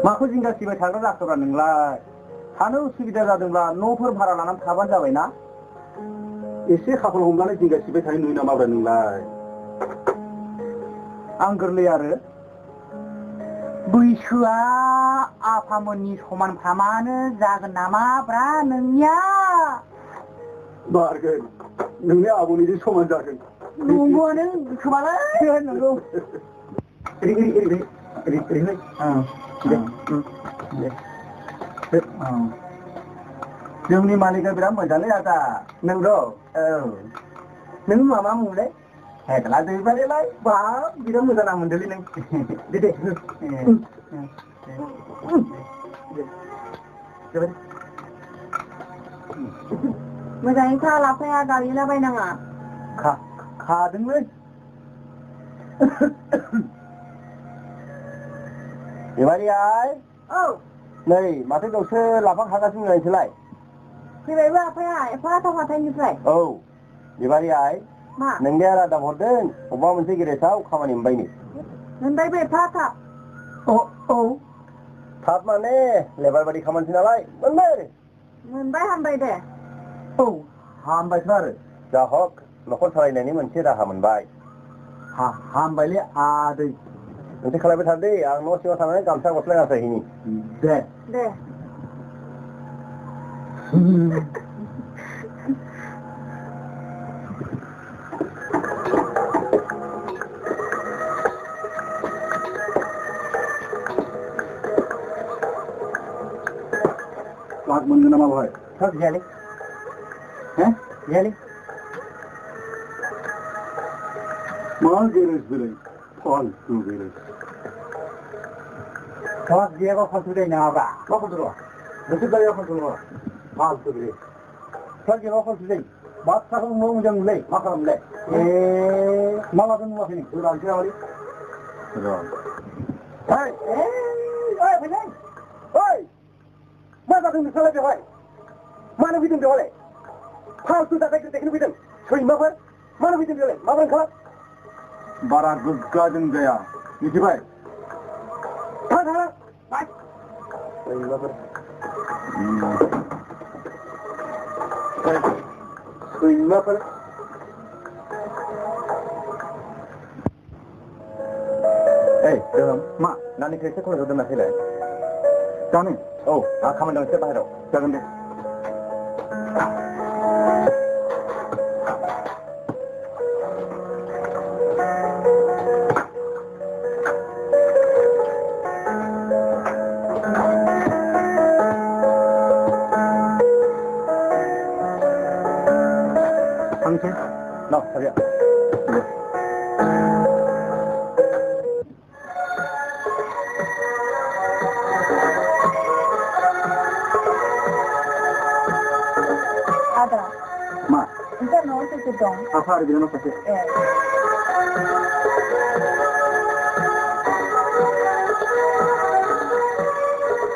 माखौ जिंगा सिबाय थाग्रा जाखोब्रा नोंलाय थानो उसुबिदा जादोंब्ला न'फोर भारा लानानै थाबानो जाबायना एसे खाफाल हमनानै जिंगा सिबाय थानाय नुयो नामाब्रा नोंलाय आं गोरलै आरो बैसोआ आफामोननि समानफ्रामानो जागोन नामाब्रा नोंनिया बारगोन नोंनि आबौनिजों समान जागोन नंगौआनो खोमालै नंगौ जोंनि मालिकआ बिराद मोजांलै आदा नंगौ औ नों मा मुंलै हेगला दैबारिलाय बाब बिराद मोजां नाम मोनदोंलै नों दे मोजाङै खा लाफाया गालिला बायनाङा खादोंलै बेबारियाय औ नै माथो गावसो लाफा खागासिनो नोंसोरलाय फैबायबो आफाया एफा थाब हाथाइनिफ्राय औ बेबारियाय मा नोंनिया रादाब हरदों अबेबा मोनसे गेरेजाव खामानि मोनबायनो मोनबायबो एफा थाब औ थाब माने लेबार बादि खामानिसै नालाय मोनबाय आरो मोनबाय हामबाय दे औ हामबायथ' आरो जा हक न'खर सालायनायनि मोनसे राहा मोनबाय हामबायलै आदै मोनसे खालामबाय थादो आं न' सिङाव थानानै गामसा गस्ला गानस्रायहैनि दे दे लाग मोनगोन नामा बहाय थाब गैयालै गैयालै मा गेरेज बेलाय फालतु गेरेज क्लास गैयाबा फालतु जायो नामाब्रा मा फालतु नङा नोंसोर गारिया फालतु नङा फालतु गेरेज क्लास गैयाबा फालतु जायो बाथ्राखौ मोजां नुलाय मा खालामलाय मा लागोन नुवाखै नों लांसै नामालै फैनाय ओइ मा जादों नोंस्रालाय बेवहाय मानो फैदों बेवहाय फालतु दाखायखौ देखनो फैदों सैमाफोर मानो फैदों बेवहाय माबोरै खालाम बारा गोग्गाजों जाया मिथिबाय थां सैमाफोर सैमाफोर मा नानिखौ एसे खमायखौ दोनाखैलाय जानो औ आं खामानि दं एसे बाहेराव जागोन दे थांसै न सारिया Ada. मा Entar no se dong. apa ada di mana saja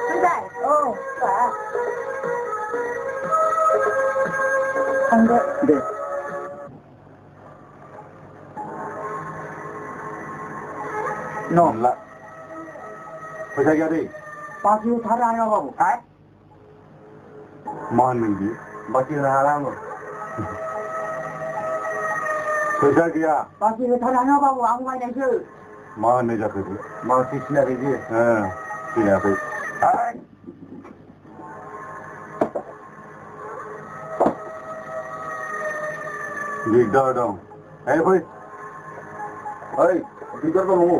Sudah. Oh, Pak. Angga. deh no lah पैसा क्या दे 5 थारे आएगा बाबू मान नहीं बाकी रहा पैसा गया बाकी थार आना बाबू आं बायनायसो मान नहीं जाते मान किसने दीजिए हाँ ठीक है दिगदार दं है भाई ओइ दिगदार दं न'आव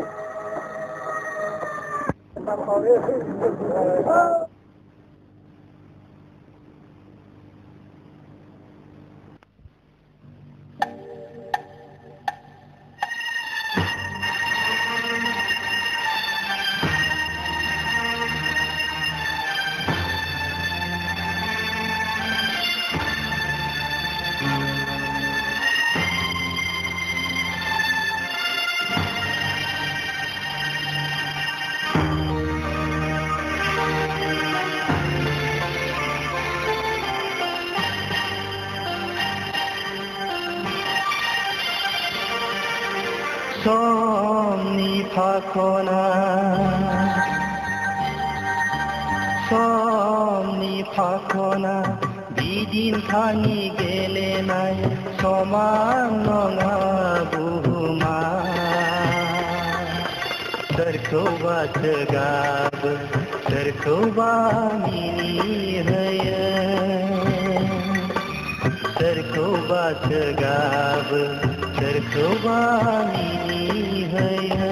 समनि फाखना समनि फाखना बिदिनखानि गेलेनाय समान नङा बुहुमा सोरखौबा सोगाबो सोरखौबा मिनिहोयो सोरखौबा सोगाबो सोरखौबा मिनिहोयो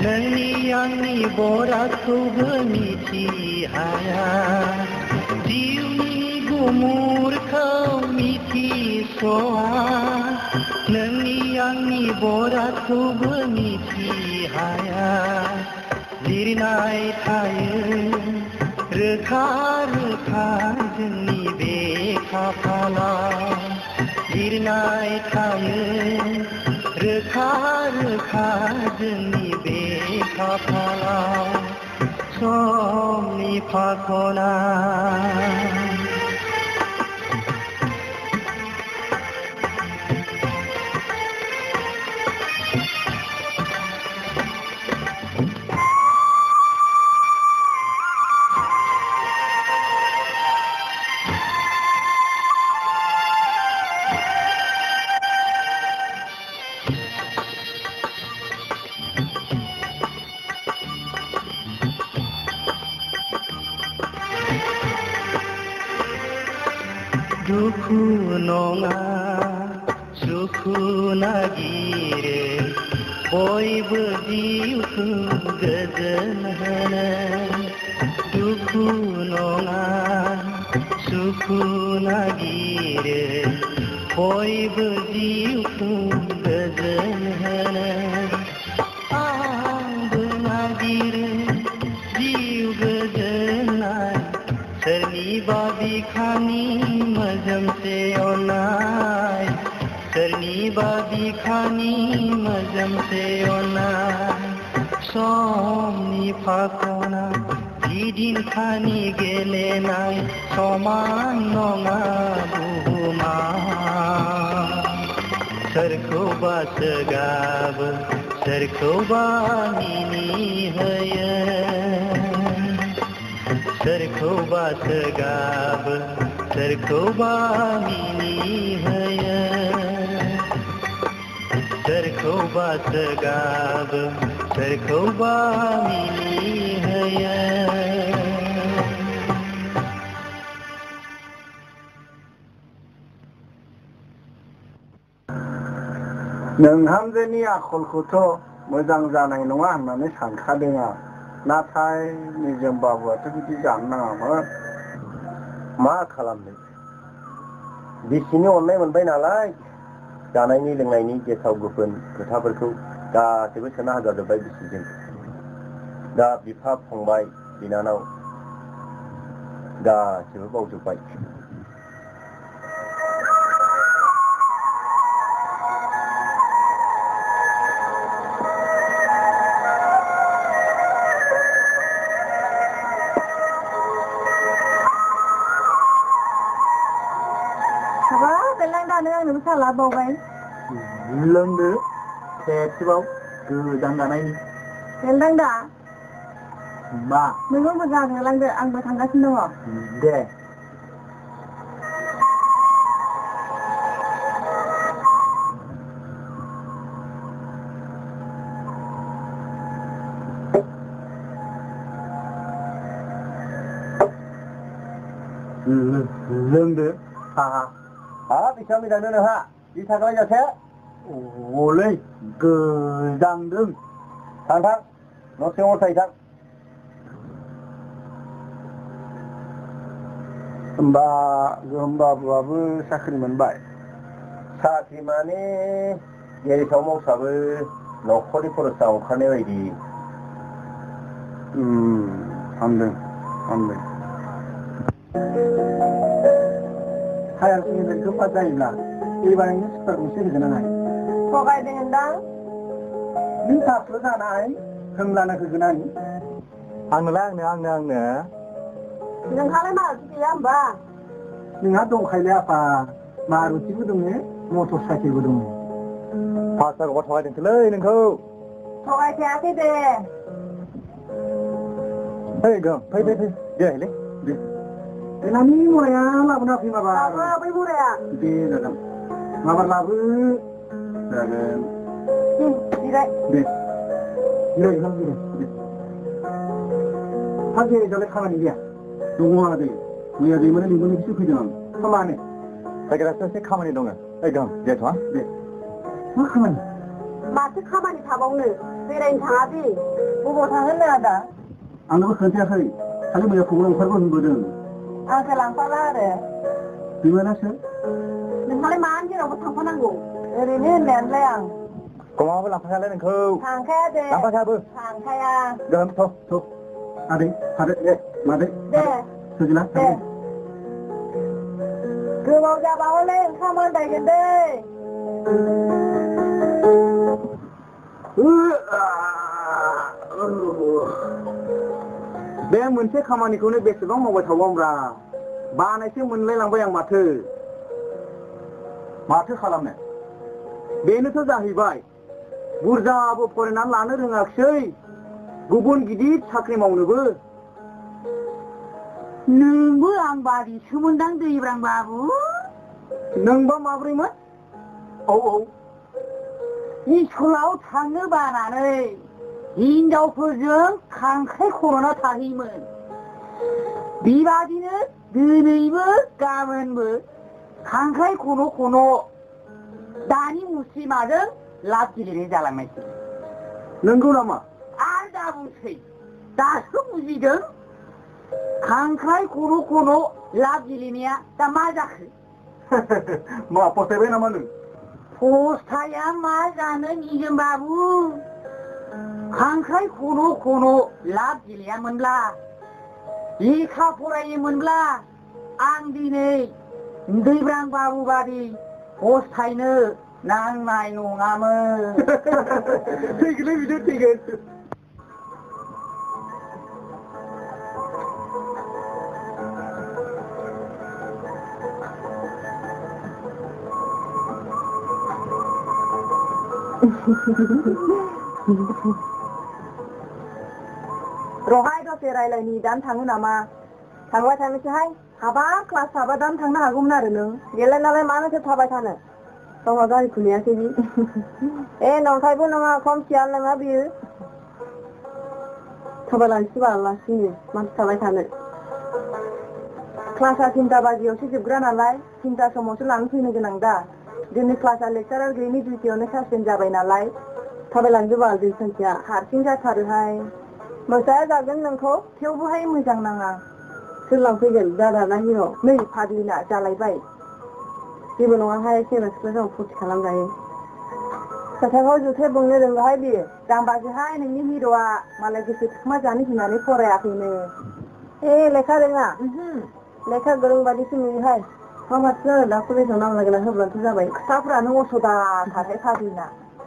नोंनि आंनि बराखौबो मिथिहाया जिउनि गुमुरखौ मिथिस'आ नोंनि आंनि बराखौबो मिथिहाया लिरनाय थायो रोखा रोखा जोंनि बे खाफालाव लिरनाय थायो रोखा रोखा जोंनि बे खाफालाव समनि फाखना दुखु नङा सुखु नागिरो बयबो जिउखौ गोजोन होनो दुखु नङा सुखु नागिरो बयबो जिउखौ गोजोन होनो आंबो नागिरो जिउ गोजोननाय सोरनिबा बिखानि मोजोमसे अननाय सोरनिबा बिखानि मोजोमसे अननाय समनि फाखना बिदिनखानि गेलेनाय समान नङा बुहुमा सोरखौबा सोगाबो सोरखौबा मिनिहोयो सोरखौबा सोगाबो सोरखौबा मिनिहोयो सोरखौबा सोगाबो सोरखौबा मिनिहोयो नोंहामजोनि आखलखौथ' मोजां जानाय नङा होननानै सानखादों आं नाथाय निजोम बाबुआथ' बिदि जानो नाङामोन मा खालामनो बिसिनि अननाय मोनबाय नालाय जानायनि लोंनायनि गेसाव गोफोन खोथाफोरखौ गासैबो सोना होजाजोब्बाय बिसिजों दा बिफा फंबाय बिनानाव गासैबो बावजोब्बाय आंनो साला बावबाय लोंदो खेबसेबाव गोजां जानायनि बेलदां दा मा नोंबो मोजां लांदो आंबो थांगासिनो दङ दे लोंदो हाब बेसेबां मोजांनो नोंहा 20 थाखालाय जासे अलै गोजांदों थां न' सिङाव थायो थां होमबाबो साख्रि मोनबाय साख्रि माने गेरेसाव मावसाबो न'खरनि खरसा ओंखारनाय बायदि हामदों हायार सेकेन्डारिखौ पास जायोब्ला एबारैनो सुपार गंसे होगोन आं थगायदों होनदां नों पासल' जानाय होमब्लानो होगोन आं आंनो नोंहालाय माथो गैया होमबा नोंहा दंखायोलै आफा मारुतिबो दङ मटर साइकेलबो दङ पास जागौबा थगायदोंसोलै नोंखौ थगायखायाखै दे फै देलायलै देनानि मराया लाबोना फै माबा बै मराया दे जागोन माबा लाबो जागोन जिराय दे हा गेरेजावलाय खामानि गैया दङ आदै मैया दैमानि लिंबोनायखौसो फैदों आं मानो जायगायासो एसे खामानि दङ एकदम जेथ'आ दे मा खामानि माथो खामानि थाबावनो बेरायनो थाङा दे बबाव थांगोन नो आदा आंनोबो खोन्थायाखै खालि मैया खबर ओंखारबो होनबोदों आंखौ लांफाला आरो दैमानासो नोंहालाय मानो जेरावबो थांफानांगौ ओरैनो होननायानोलाय आं गमाबो लांफायालाय नोंखौ थांखाया दे लांफाखायाबो थांखाया गोहोम थ' आदै थादो दे मादै दे सुजिला दे गोबाव जाबा हले ओंखाम आन्दायगोन दै बे मोनसे खामानिखौनो बेसेबां मावबाय थाबावब्रा बानायसो मोनलाय लांबाय आं माथो खालामनो बेनोथ' जाहैबाय बुरजाबो फरायनानै लानो रोङाखिसै गुबुन गिदिर साख्रि मावनोबो नोंबो आं बादिसोमोनदां दैब्रां बाबु नोंबा माब्रैमोन औ स्कुलाव थांनो बानानै हिनजावफोरजों खांख्राइ खर'ना थाहैयोमोन बेबादिनो दिनैबो गाबोनबो खांख्राइ खन' दानि मुस्लिमाजों लाब गेलेनाय जालांनायसै नंगौ नामा आरो दा बुंसै दासो बुजिदों खांख्राइ खन' लाब गेलेनाया दा मा जाखो मा फसायबाय नामा नों फस्थाया मा जानो निजोम बाबु खांख्राइ खन' लाब गेलेयामोनब्ला लेखा फरायोमोनब्ला आं दिनै दैब्रां बाबु बादि फस्थायनो नांनाय नङामोन थैगोनलै बिदि थैगोन रहाय दसे रायलायनि दान थाङो नामा थांबाय थानोसैहाय हाबाब क्लास हाबा दान थांनो हागौमोन आरो नों गेलाय नालाय मानोथो थाबाय थानो गावहा गारि खुलियासै बि नंखायबो नङा खम सियाल नङा बियो थाबायलांसै बालासिनो मानसि थाबाय थानो क्लासा 3टा बाजियावसो जोबग्रा नालाय 3टा समावसो लानो फैनो गोनां दा दिनै क्लासा लेक्सारार गैयिनि डिउटियावनो सासपेन्ड जाबाय नालाय थाबायलांजोबा दै सानसेया हारसिं जाथारोहाय मोसाया जागोन नोंखौ थेवबोहाय मोजां नाङा सोर लांफैगोन दादा ना हिर' नै फाग्लिना जालायबाय जेबो नङाहाय सेंग्रा सिख्लाजों फुरथि खालामजायो खोथाखौ जुथे बुंनो रोंगौहाय बियो जाम्बासोहाय नोंनि हिर'आ मालाय गोसो थाखोमा जानो होननानै फरायाखैनो लेखा रोङा लेखा गोरों बादिसो नुयोहाय मा माथो दा कलेजाव नाम लागायना होब्लानोथ' जाबाय खोथाफ्रानो असदाथारहाय फाग्लिना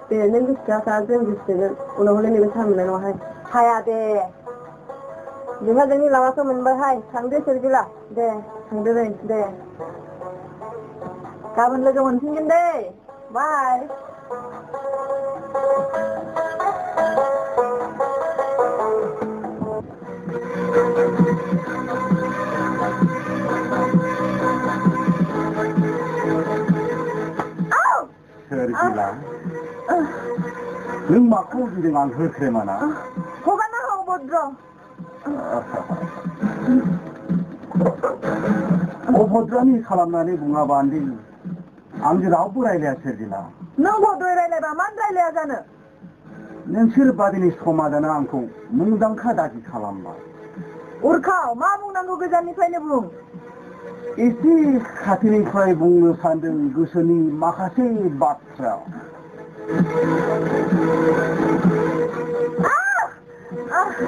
दे नों गोसोआ जों गोसोगोन उनावहाय नैबे सान मोननाय नङाहाय हाया दे जोंहा जोंनि लामाखौ मोनबायहाय थांदो सोरजिला दे थांदो दे गाबोन लोगो मोनफिनगोन दे बाय सोरजिला नों माखौ गिदों आं होख्रेमाना हगारना हो भद्र अभद्रानि खालामनानै बुङाबान्दि आंजों रावबो रायलाया सोरजिला नों भद्राय रायलायबा मानो रायलाया जानो नोंसोर बादिनि समादाना आंखौ मुंदांखा दागि खालामबाय उरखाव मा बुंनांगौ गोजाननिफ्रायनो बुं एसे खाथिनिफ्राय बुंनो सानदों गोसोनि माखासे बाथ्रा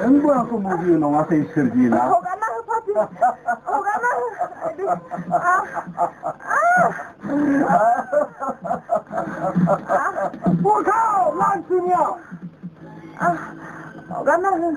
नोंबो आंखौ मुगियो नङासै सोरजिला हगारना हो फाफि हगारना हो उरखाव मानसिनियाव हगारना हो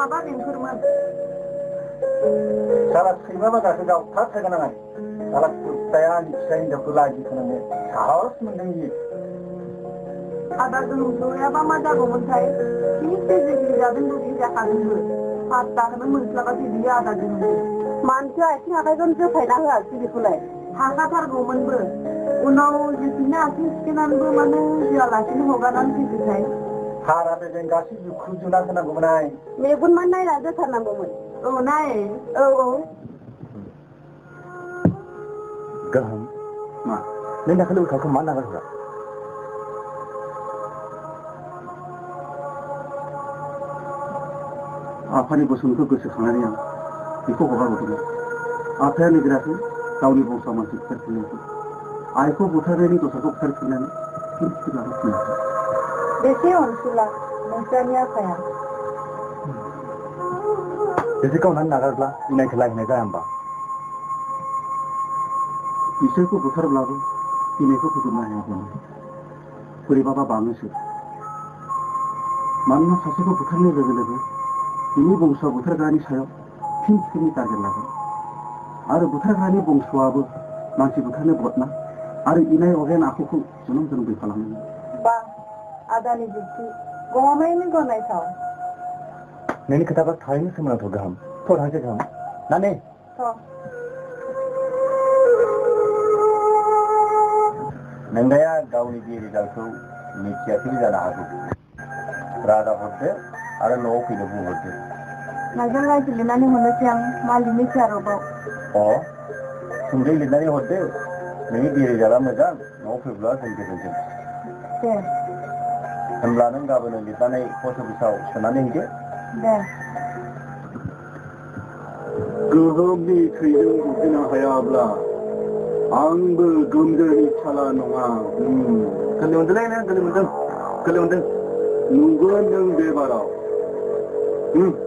माबा बेंफोरमोन साला सैमा बाजारखौ गावथार थागोन आं साला कुर्ताया आंनि फिसा हिनजावखौ लाजि खालामनो साहस मोनदों बियो आदारजों उन्दुयाबा मा जागौमोनथाय फिनिसे जिग्रि जादों बुग्रि जाखादोंबो पात्ताखौनो मोनस्लाबासै बियो आदारजों मानसि आथिं आखाइखौनो जोफायना होआसै बेखौलाय थाखाथारगौमोनबो उनाव जेथिंनो आथिं सिखोनानैबो मानो होआलासिनो हगारनानै फैखोथाय हाराबो जों गासै जुख्रु जुना होनांगौमोन आइ मेगन मान नायना दोथारनांगौमोन औ नाय औ गाहाम मा नों दाखालि उल्थाखौ मा नागारहोआ आफानि बोसोनखौ गोसोखांनानै आं बेखौ हगारहरदोंमोन आफाया नागिराखै गावनि बंसा मानसि बुथारफिननायखौ आइखौ बुथारनायनि दस्राखौ बुथारफिननानै फिन लानो फिनाखै बेसे अनसुला नोंस्रानि आफाया बिसोर गावनानै नागारब्ला इनायखौ लायनाय जाया होमबा बिसोरखौ बुथारब्लाबो इनायखौ फोजोबनो हायाखैमोन बोरैबाबा बाङोसो मानोना सासेखौ बुथारनाय लोगो लोगो बिनि बंस'आ बुथारग्रानि सायाव फिन फिननि टारगेट लागोन आरो बुथारग्रानि बंस'आबो मानसि बुथारनो बदना आरो इनाय अगेन आखुखौ जोनोम जोनोम खालामोमोन बा आदानि जुक्ति गमामायैनो गनायथाव नोंनि खोथाफ्रा थारैनो सोमोनांथाव गाहाम थ' थांसै गाहाम नानि नोंदाया गावनि बि रिजाल्टखौ मिथियाखैबो जानो हागौ रागा हरदो आरो न'आव फैनो बुंहरदो माजों गाज्रि लिरनानै हरनोसै आं मा लिरनोसै आरोबाव सुंद'यै लिरनानै हरदो नोंनि बि रिजाल्टआ मोजां न'आव फैब्ला जों गोजोनगोन दे होनब्ला नों गाबोनो लिरनानै पस्ट अफिसाव सोनानै हैदो दे गोहोमनि थैजों बुजिनो हायाब्ला आंबो गोमजोरनि फिसाला नङा गोरलै मोनदोंलै नों गोरलै मोनदों नुगोन नों बे बाराव Buruk.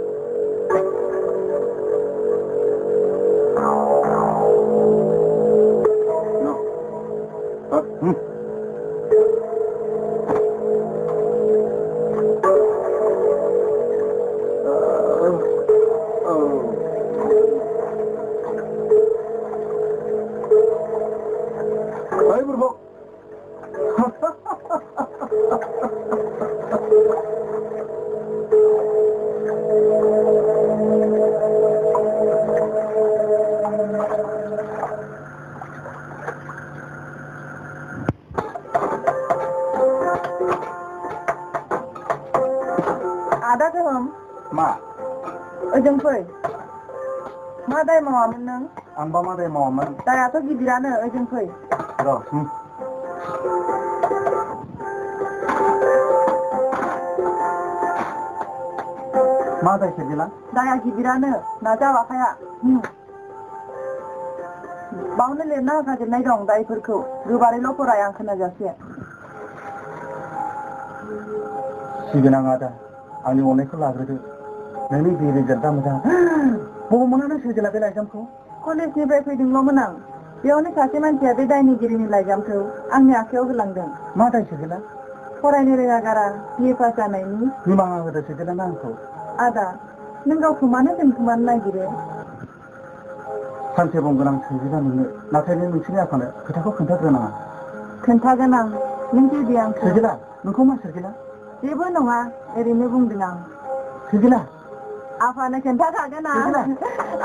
Ada gohom. Ma. Ojoं fै. Ma day mawaमोन नों? आंबा मा दाय मावामोन? दायाथ' गिदिरानो ओजों फै. र'. मा दाय सेरजेला? दाया गिदिरानो नाजावाखाया. बावनो लिरना होखाजोबनाय दं दायफोरखौ. गोबारैल' फराय आं खोनाजासे. सिगोनां आदा आंनि अननायखौ लाग्रोदो. नोंनि बे रिजाल्टआ मोजां. बबाव मोना नों सेरजेला बे लाइजामखौ? कलेजनिफ्राय फैदोंल'मोन आं. बेयावनो सासे मानसिया बे दायनिगिरिनि लाइजामखौ आंनि आखायाव होलांदों. मा दाय सेरजेला? फरायनो रोङा गारा बिए पास जानायनि. निमाहा होदो सेरजेला आंखौ. आदा नों गावखौ मानो दोनखोमानो नागिरो? सानसे बुंगोन आं सेरजेला नोंनो. नाथाय नों नोंसोरनि आफानो खोथाखौ खोन्थाग्रोनाङा. खोन्थागोन आं. नों जुदि आंखौ सेरजेला नोंखौ मा सेरजेला? जेबो नङा ओरैनो बुंदों आं. सेरजेला आफानो खोन्थाखागोन आं.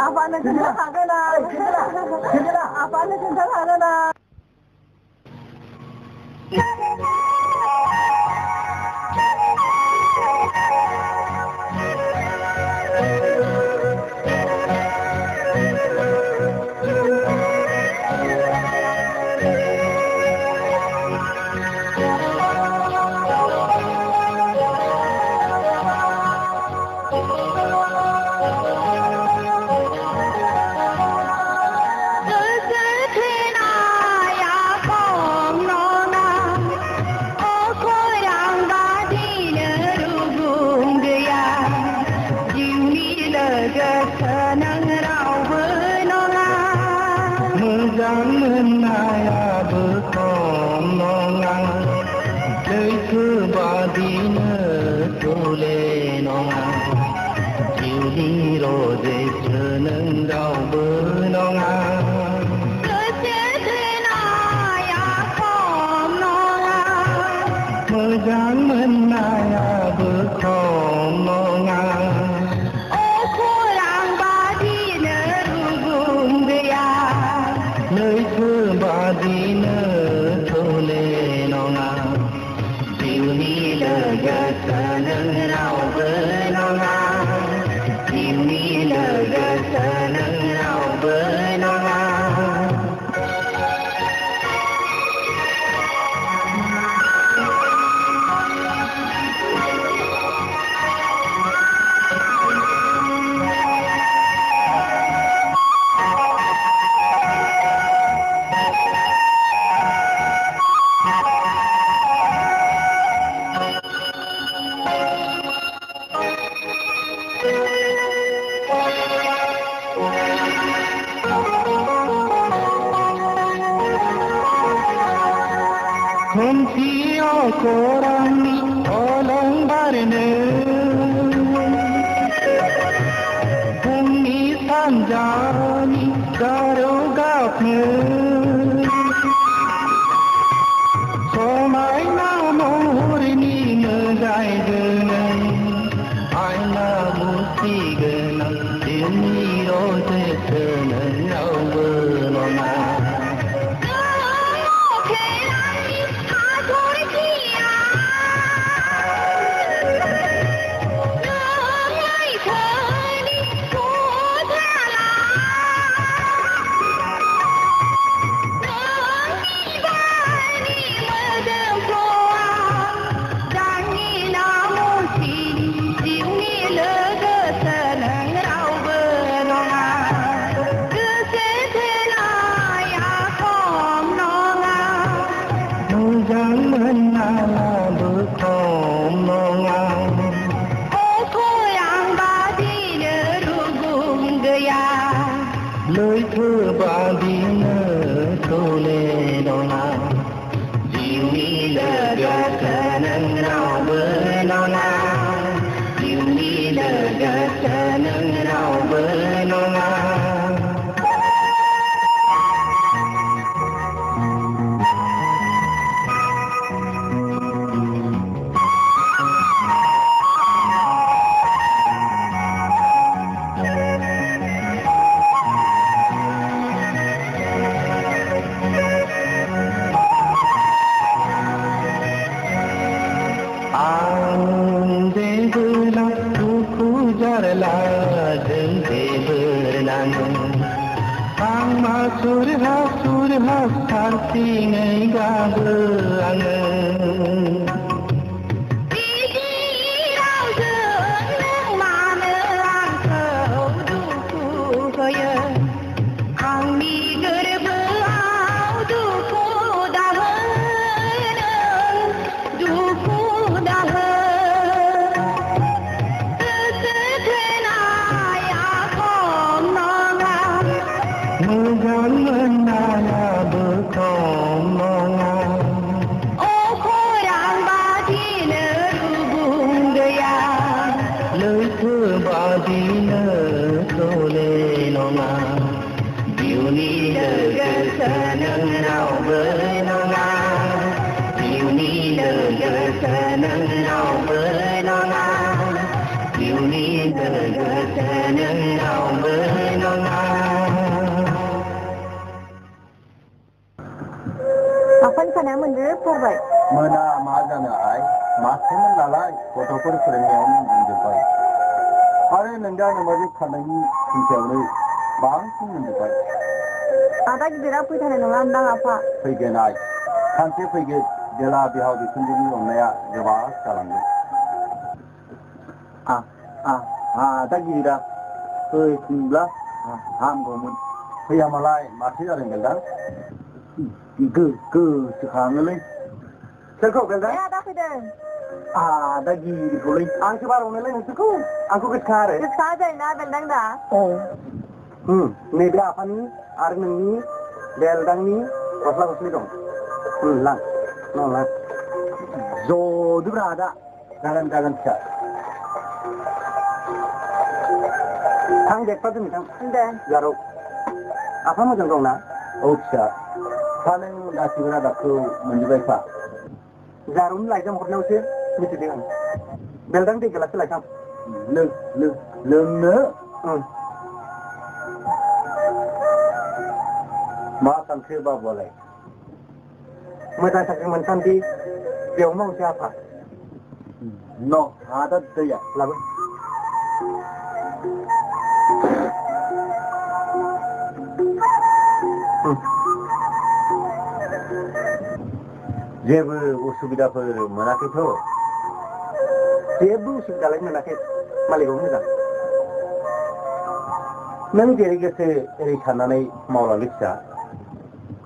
आफानो खोन्थाखागोन आं. आफानो खोन्थाखागोन आं. मोजां मोननायाबो खम नङा लैथो बादिनो थौले नङा जिउनि रजेसो नों रावबो नङा गोसो थोनाया खम नङा मोजां मोननायाबो खम नङा लैथो बादिनो थौले नङा जिउनि लोगोसो नों रावबो नङा जिउनि लोगोसो नों रावबो नङा खोमसियाव खरांनि अलंबारनो फुंनि सानजानि गारौ गाबनो समायना महरनि मोजाय गोनां आयना मुस्रि गोनां जिउनि रजेसो नों रावबो नङा मोजां मोननायाबो खम नङा अखरां बादिनो रुगुं गैया लैथो बादिनो थौले नङा जिउनि लोगोसो नों रावबो नङा जिउनि लोगोसो नों रावबो नङा आं जेबो बेला दुखु जारला जोंजे बोरनाङो आं मा सुरहा सारसिङै गाबो आङो Apaan sana menurut korban? Mana mazana ay, masih melalai foto perseringnya menjadi. Hari nengga namanya kanangi tinggalnya bangku menjadi. Ada di dalam pun ada nolanda apa? Pergi naik, kantor pergi jalan bihau di sendiri orangnya jawab kalangnya. Tak kira, sebelah, ham gomun. Pergi malai masih ada nengga. Ke sekarang ni, sekarang ke dah? Ya, dah sudah. Dah gini boleh. Angkat baru ni lagi sekarang. Angkat ke sekarang. Ke sekarang je, nak beldang dah. Oh. Ni dia apa ni? Arang ni, beldang ni, pasal ni dong. Lang, no lang. Jo, tu berada. Jangan cak. Tang dek pada ni tang. Sudah. Jaruk. Apa macam dong na? Oh cak. Paling dah segera dah tu menjual sah. Jarum lagi jam korang usir, mesti dengan. Beldang di kelas lagi jam. Leng. Makan siapa boleh? Macam sakit macam di, dia mau siapa? No, ada dia. Lalu. जेबो उसुबिदाफोर मोनाखैथ' जेबो उसुबिदालाय मोनाखै मालिकआव मोजां नों जेरै गोसो एरै साननानै मावलांनो फिसा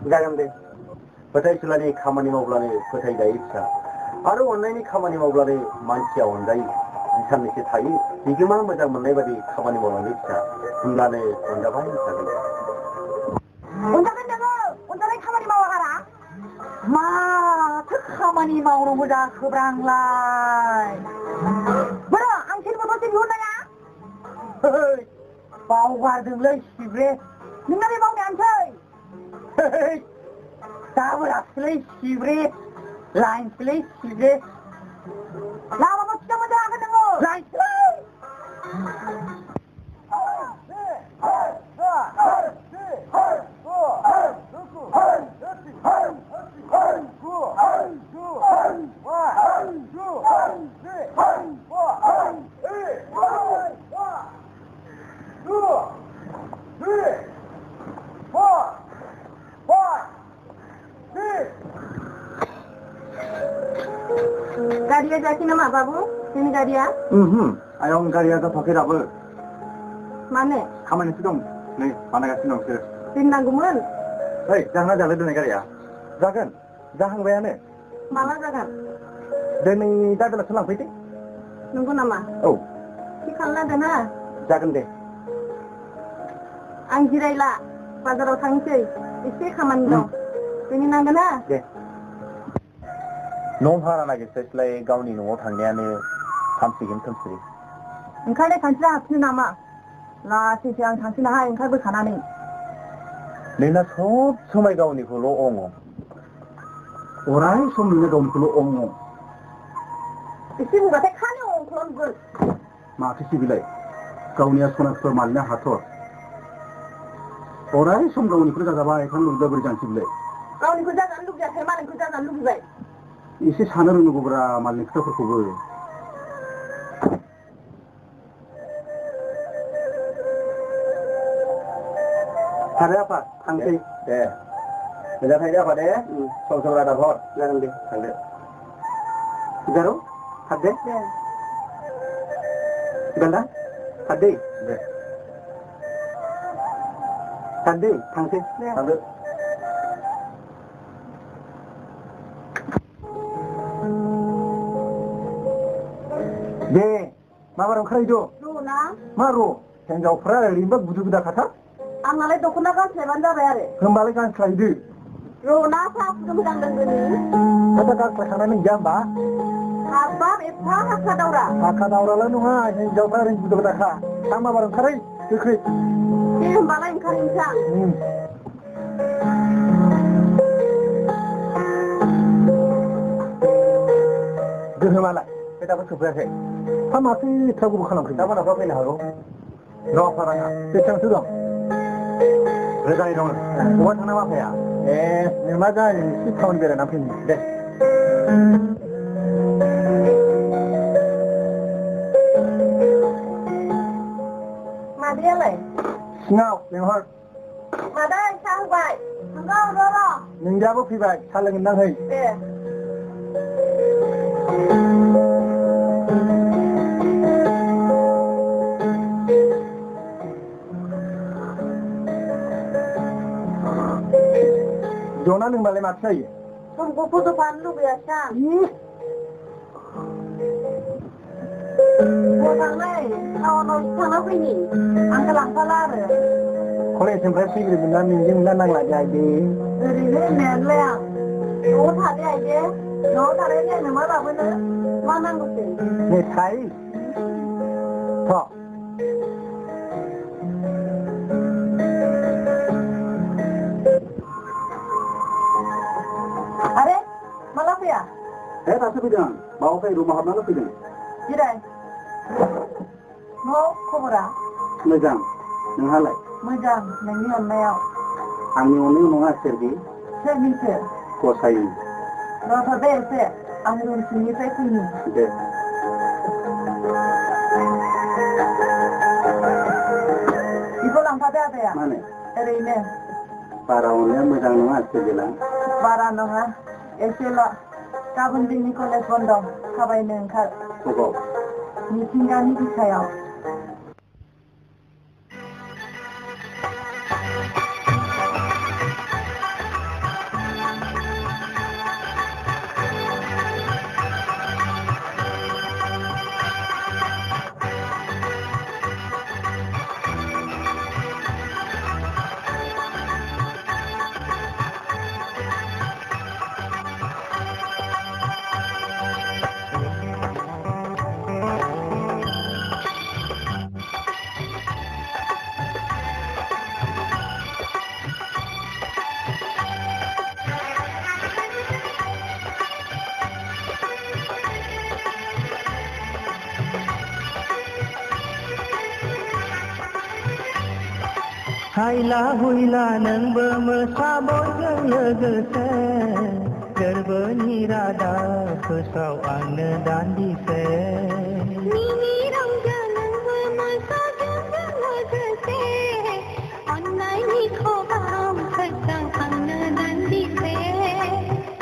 जागोन दे फोथायसुलानि खामानि मावब्लानो फोथायजायो फिसा आरो अननायनि खामानि मावब्लानो मानसिया अनजायो साननैसो थायो बिगोमा मोजां मोननाय बादि खामानि मावलांनो फिसा होनब्लानो अनजाबाय थागोन अनजानाय खामानि मावागारा माथो खामानि मावनांगौ जाखोब्रांलाय बोरो आं सेलबोथ'सो बिहरनाया बावगारदोंलै सिब्रे नोंना बे बावनायानोसै दाबोरासैलै सिब्रे लाइनसैलै सिब्रे लामाखौ सिगां मोजां हागोन नोङो लाइनसै Garia jadi nama babu? Ini garia? Ayong garia ke pakai apa? Mana? Kamu ni sedang, ni mana kasih nong sih? Tindang gumun. Hei, jangan jalan dulu garia. Jangan bayar ni. Malah jangan. Dan ni dah dalam selang piti? Nunggu nama? Oh. Kikallah dana. Jangan deh. Angirailah. Bazar tangsi. Isi kaman dong. Ini nangana? Deh. न'आव भारा नागिरस्लायस्लाय गावनि न'आव थांनायानो हामसिगोन खोमसिरि ओंखारनाय खानस्रिया हाबफिनो नामा लासैसो आं थांफिननोहाय ओंखारबोखानानै नोंना सब समाय गावनिखौल' अं अराय सम नोङो गावनिखौल' अं एसे बुंबाथाय खानो अं खालामगोन माथो सिबिलाय गावनिया सनाफोर मालिना हाथर अराय सम गावनिखौल' जाजाबाय थानो लुबैब्ला बोरै जानो सिबिलाय गावनिखौ जाजानो लुबैयाखै मालायनिखौ जाजानो लुबैबाय एसे सानो रोंनांगौब्रा मालिकनि खोथाफोरखौबो थांदो आफा थांसै दे मोजां थांदो आफा दे सम सम रादाब हर जागोन दे थांदो जारौ हाददे गन्दा हाददै दे हाददै थांसै थांदो दे माबार ओंखारहैदो र'ना मा र' हिनजावफ्रा ओरैनोबा गुदु गुदा खाथार आंनालाय दख'ना गानस्लायबानो जाबाय आरो होमबालाय गानस्लायदो र'ना साहा फुदुंनो मोजां दा गानस्लायखांनानै गैया होमबा हाबाब एफा हाखा दावरा हाखा दावरालाय नङा हिनजावफ्रा ओरैनो गुदु गुदाखा दा माबार ओंखारहै गोख्रै दे होमबालाय ओंखारहैनोसै आं गोहोमालाय बे दाबो सफैयाखै हा माथो एथ्रा गोबाव खालामखो दा मोनाफ्रा फैनो हागौ र' फाराङा बेसेबांसो दं रोजायै दं बबेबा थांना मा फैया नोंना दा एसे टाउन बेरायना फैनो दे मादैयालाय सिङाव लेंहर मादै साहा होबाय थांगौ र' नोंजाबो फैबाय साहा लोंगोनदां है दे जना लोंबालाय माथो जायो समखौ फट'फानो लुबैयासै आं थांनाय टाउनाव थांना फैनि आंखौ लांफाला आरो कलेजनिफ्राय फैग्रोगोन ना नोंजों मोनना नांला दे आइदे ओरैनो होननायालाय आं न'आव थादे आइदे न'आव थानायनि आंनो मा लाबोनो मा नांगौसै मेथाइ थ' आरे माला फैया दासो फैदों आं बावाखै रुमाव हाबनानै फैदों जिराय न'आव खबरा मोजां नोंहालाय मोजां नोंनि अननायाव आंनि अननायाव नङा सोरगि सोरनिसो गसायनि र' थादे एसे आं रुम सिंनिफ्राय फैनि दे बेखौ लांफादो आदाया माने ओरैनो बारा अननाया मोजां नङा सोरगिला बारा नङा एसेल' गाबोन जोंनि कलेज बन्द थाबायनो ओंखार बबाव मिथिंगानि बिखायाव हायला हुइला नोंबो मोसाबोजों लोगोसे गोरबोनि रादा फोसाव आंनो दान्दिसे मिनि रंजा नोंबो मोसाबोजों लोगोसे अननायनि खबाम फोसाव आंनो दान्दिसे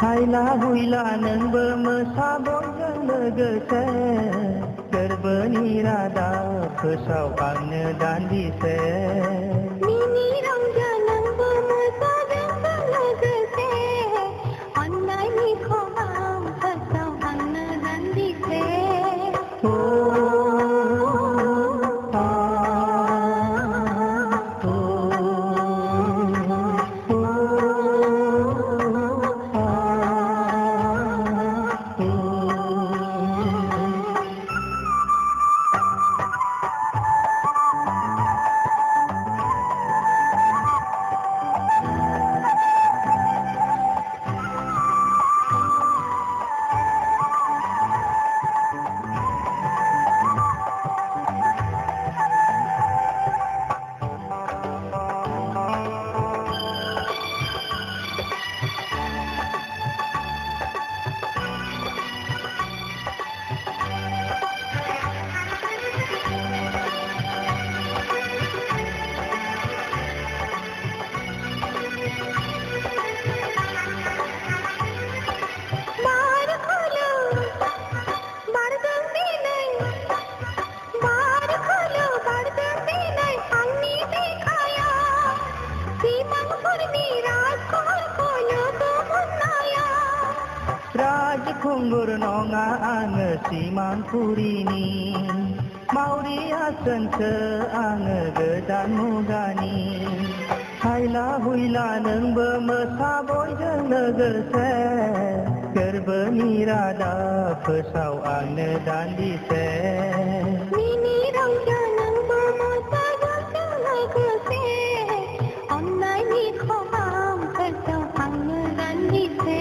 हायला हुइला नोंबो मोसाबोजों लोगोसे गोरबोनि रादा फोसाव आंनो दान्दिसे मिनि रंजा नोंबो मोसाबोजों लोगोसे अननायनि खबाम फोसाव आंनो दान्दिसे खुंगुर नङा आङो सिमांपुरिनि मावरिया सोनसो आङो गोदान मुगानि हायला हुइला नोंबो मोसा बयजों लोगोसे गोरबोनि रादाब फोसाव आंनो दान्दिसे मिनि रंजा नोंबो मोसा बयजों लोगोसे अन्नायनि खबाम फोसाव आंनो दान्दिसे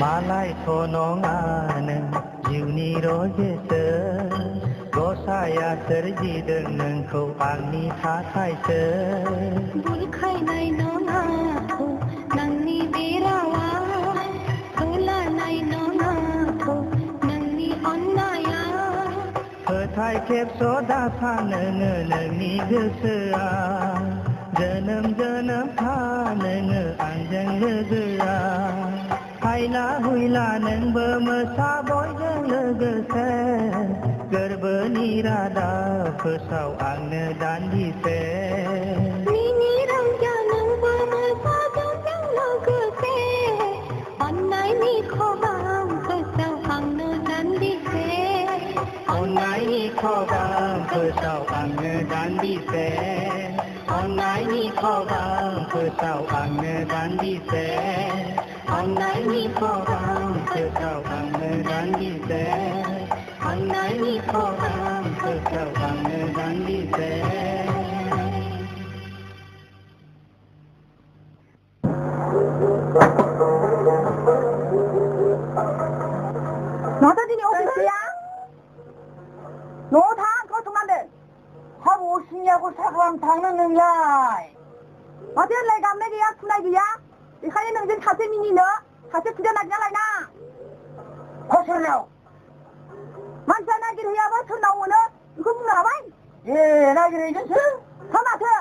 मालायथ' नङा नों जिउनि रजेसो गसाया सोरजिदों नोंखौ आंनि थाखायसो बुरखायनाय नङा नोंनि बे रावा होलानाय नङा नोंनि अन्नाया फोथाय खेबस' दासा नोङो नोंनि गोसोआ जोनोम जोनोम था नोङो आंजों लोगोआ हायला हुइला नोंबो मोसा बयजों लोगोसे गोरबोनि रादाब फोसाव आंनो दान्दिसे मिनि रंजा नोंबो मोसा बयजों लोगोसे अन्नायनि खबाम फोसाव आंनो दान्दिसे अन्नायनि खबाम फोसाव आंनो दान्दिसे अन्नायनि खबाम फोसाव आंनो दान्दिसे अन्नायनि खबाम फोसाव आंनो दान्दिसे अन्नायनि खबाम फोसाव आंनो दान्दिसे माथो दिनै अफिस गैया न'आव थां ओंखाम संनांदों हाब असिनियाखौ साख्लाम थांनो नोंलाय माथो होनलाय गामनाय गैया फुनाय गैया बेखायनो नोंजों सासे मिनिनो सासे खुदिया नागिरना लायना सोरनाव मानसिया नागिरहैयाबा सोरनाव मोनो बेखौ बुंनो हाबाय ए नागिरहैगोनसो था माथो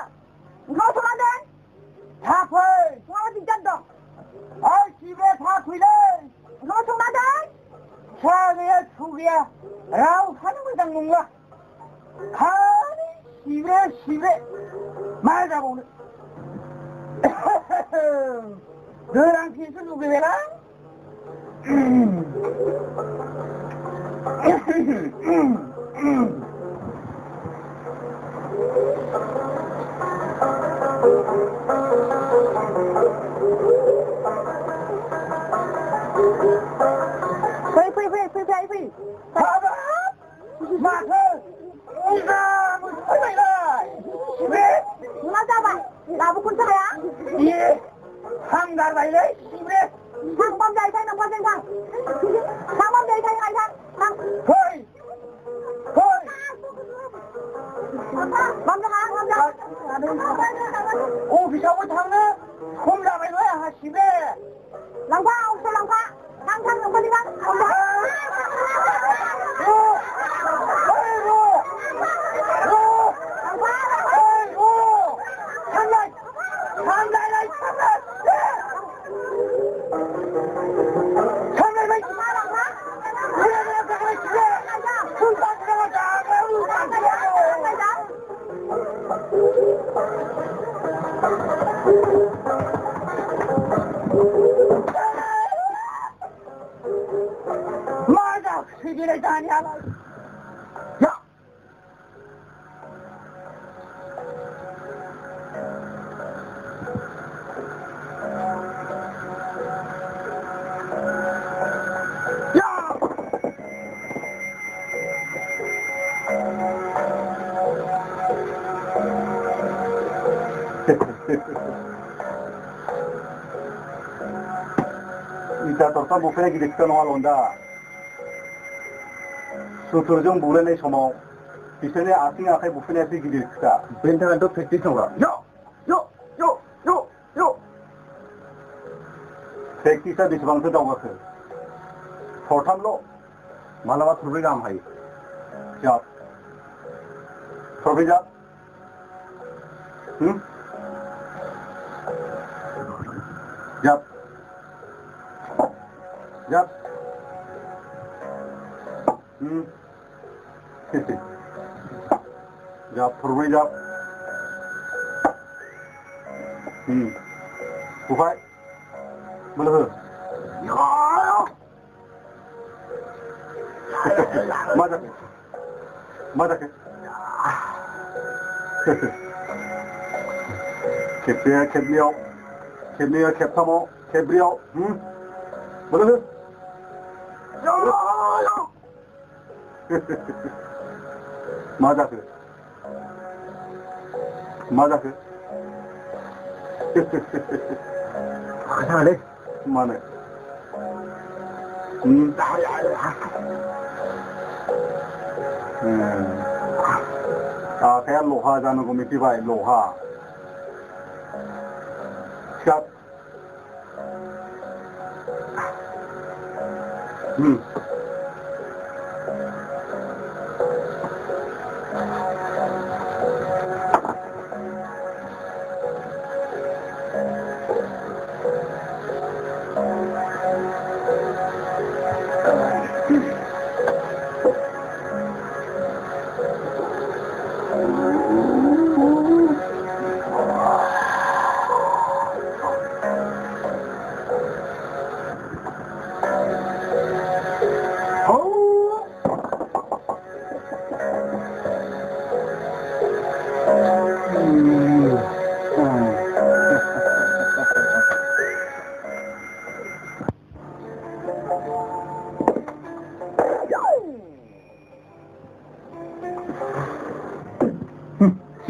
ओंखाम संनांदों था फै नङाबा दिगदार दं सिबे था फैलै ओंखाम संनांदों सा गैया सु गैया रावहानो मोजां नंला खालि सिबे मा जाबावनो गोनांथिसो लुबैबायला फै माथो मा जाबाय लाबोखौसो हाया हांगारबायलै सिब्रे थांबाम जाहैखाय नोंबाजों थां थांबाम जाहैखाय थां फै अफिसावबो थांनो सम जाबायलै आंहा सिब्रे लांफा अफिसाव लांफा थां नोंबाजों थां दरसा बुफेनाय गिदिर खोथा नङा लन्दा सुथुरजों बुलायनाय समाव बिसोरनि आथिं आखाइ बुफेनायासो गिदिर खोथा बेनि थाखायनोथ' प्रेक्टिस नंला प्रेक्टिसा बेसेबांसो दावगाखो थरथामल' मालाबा थरब्रै गाहाम हायो जाब थरब्रै जाब जाब जाब जाब थरब्रै जाब बुबाय बोलो हो मा जाखो खेबसेया खेबनैयाव खेबनैया खेबथामाव खेबब्रैयाव बोलो हो मा जाखो खोनादे मानो आखाया लहा जानांगौ मिथिबाय लहा सिखाब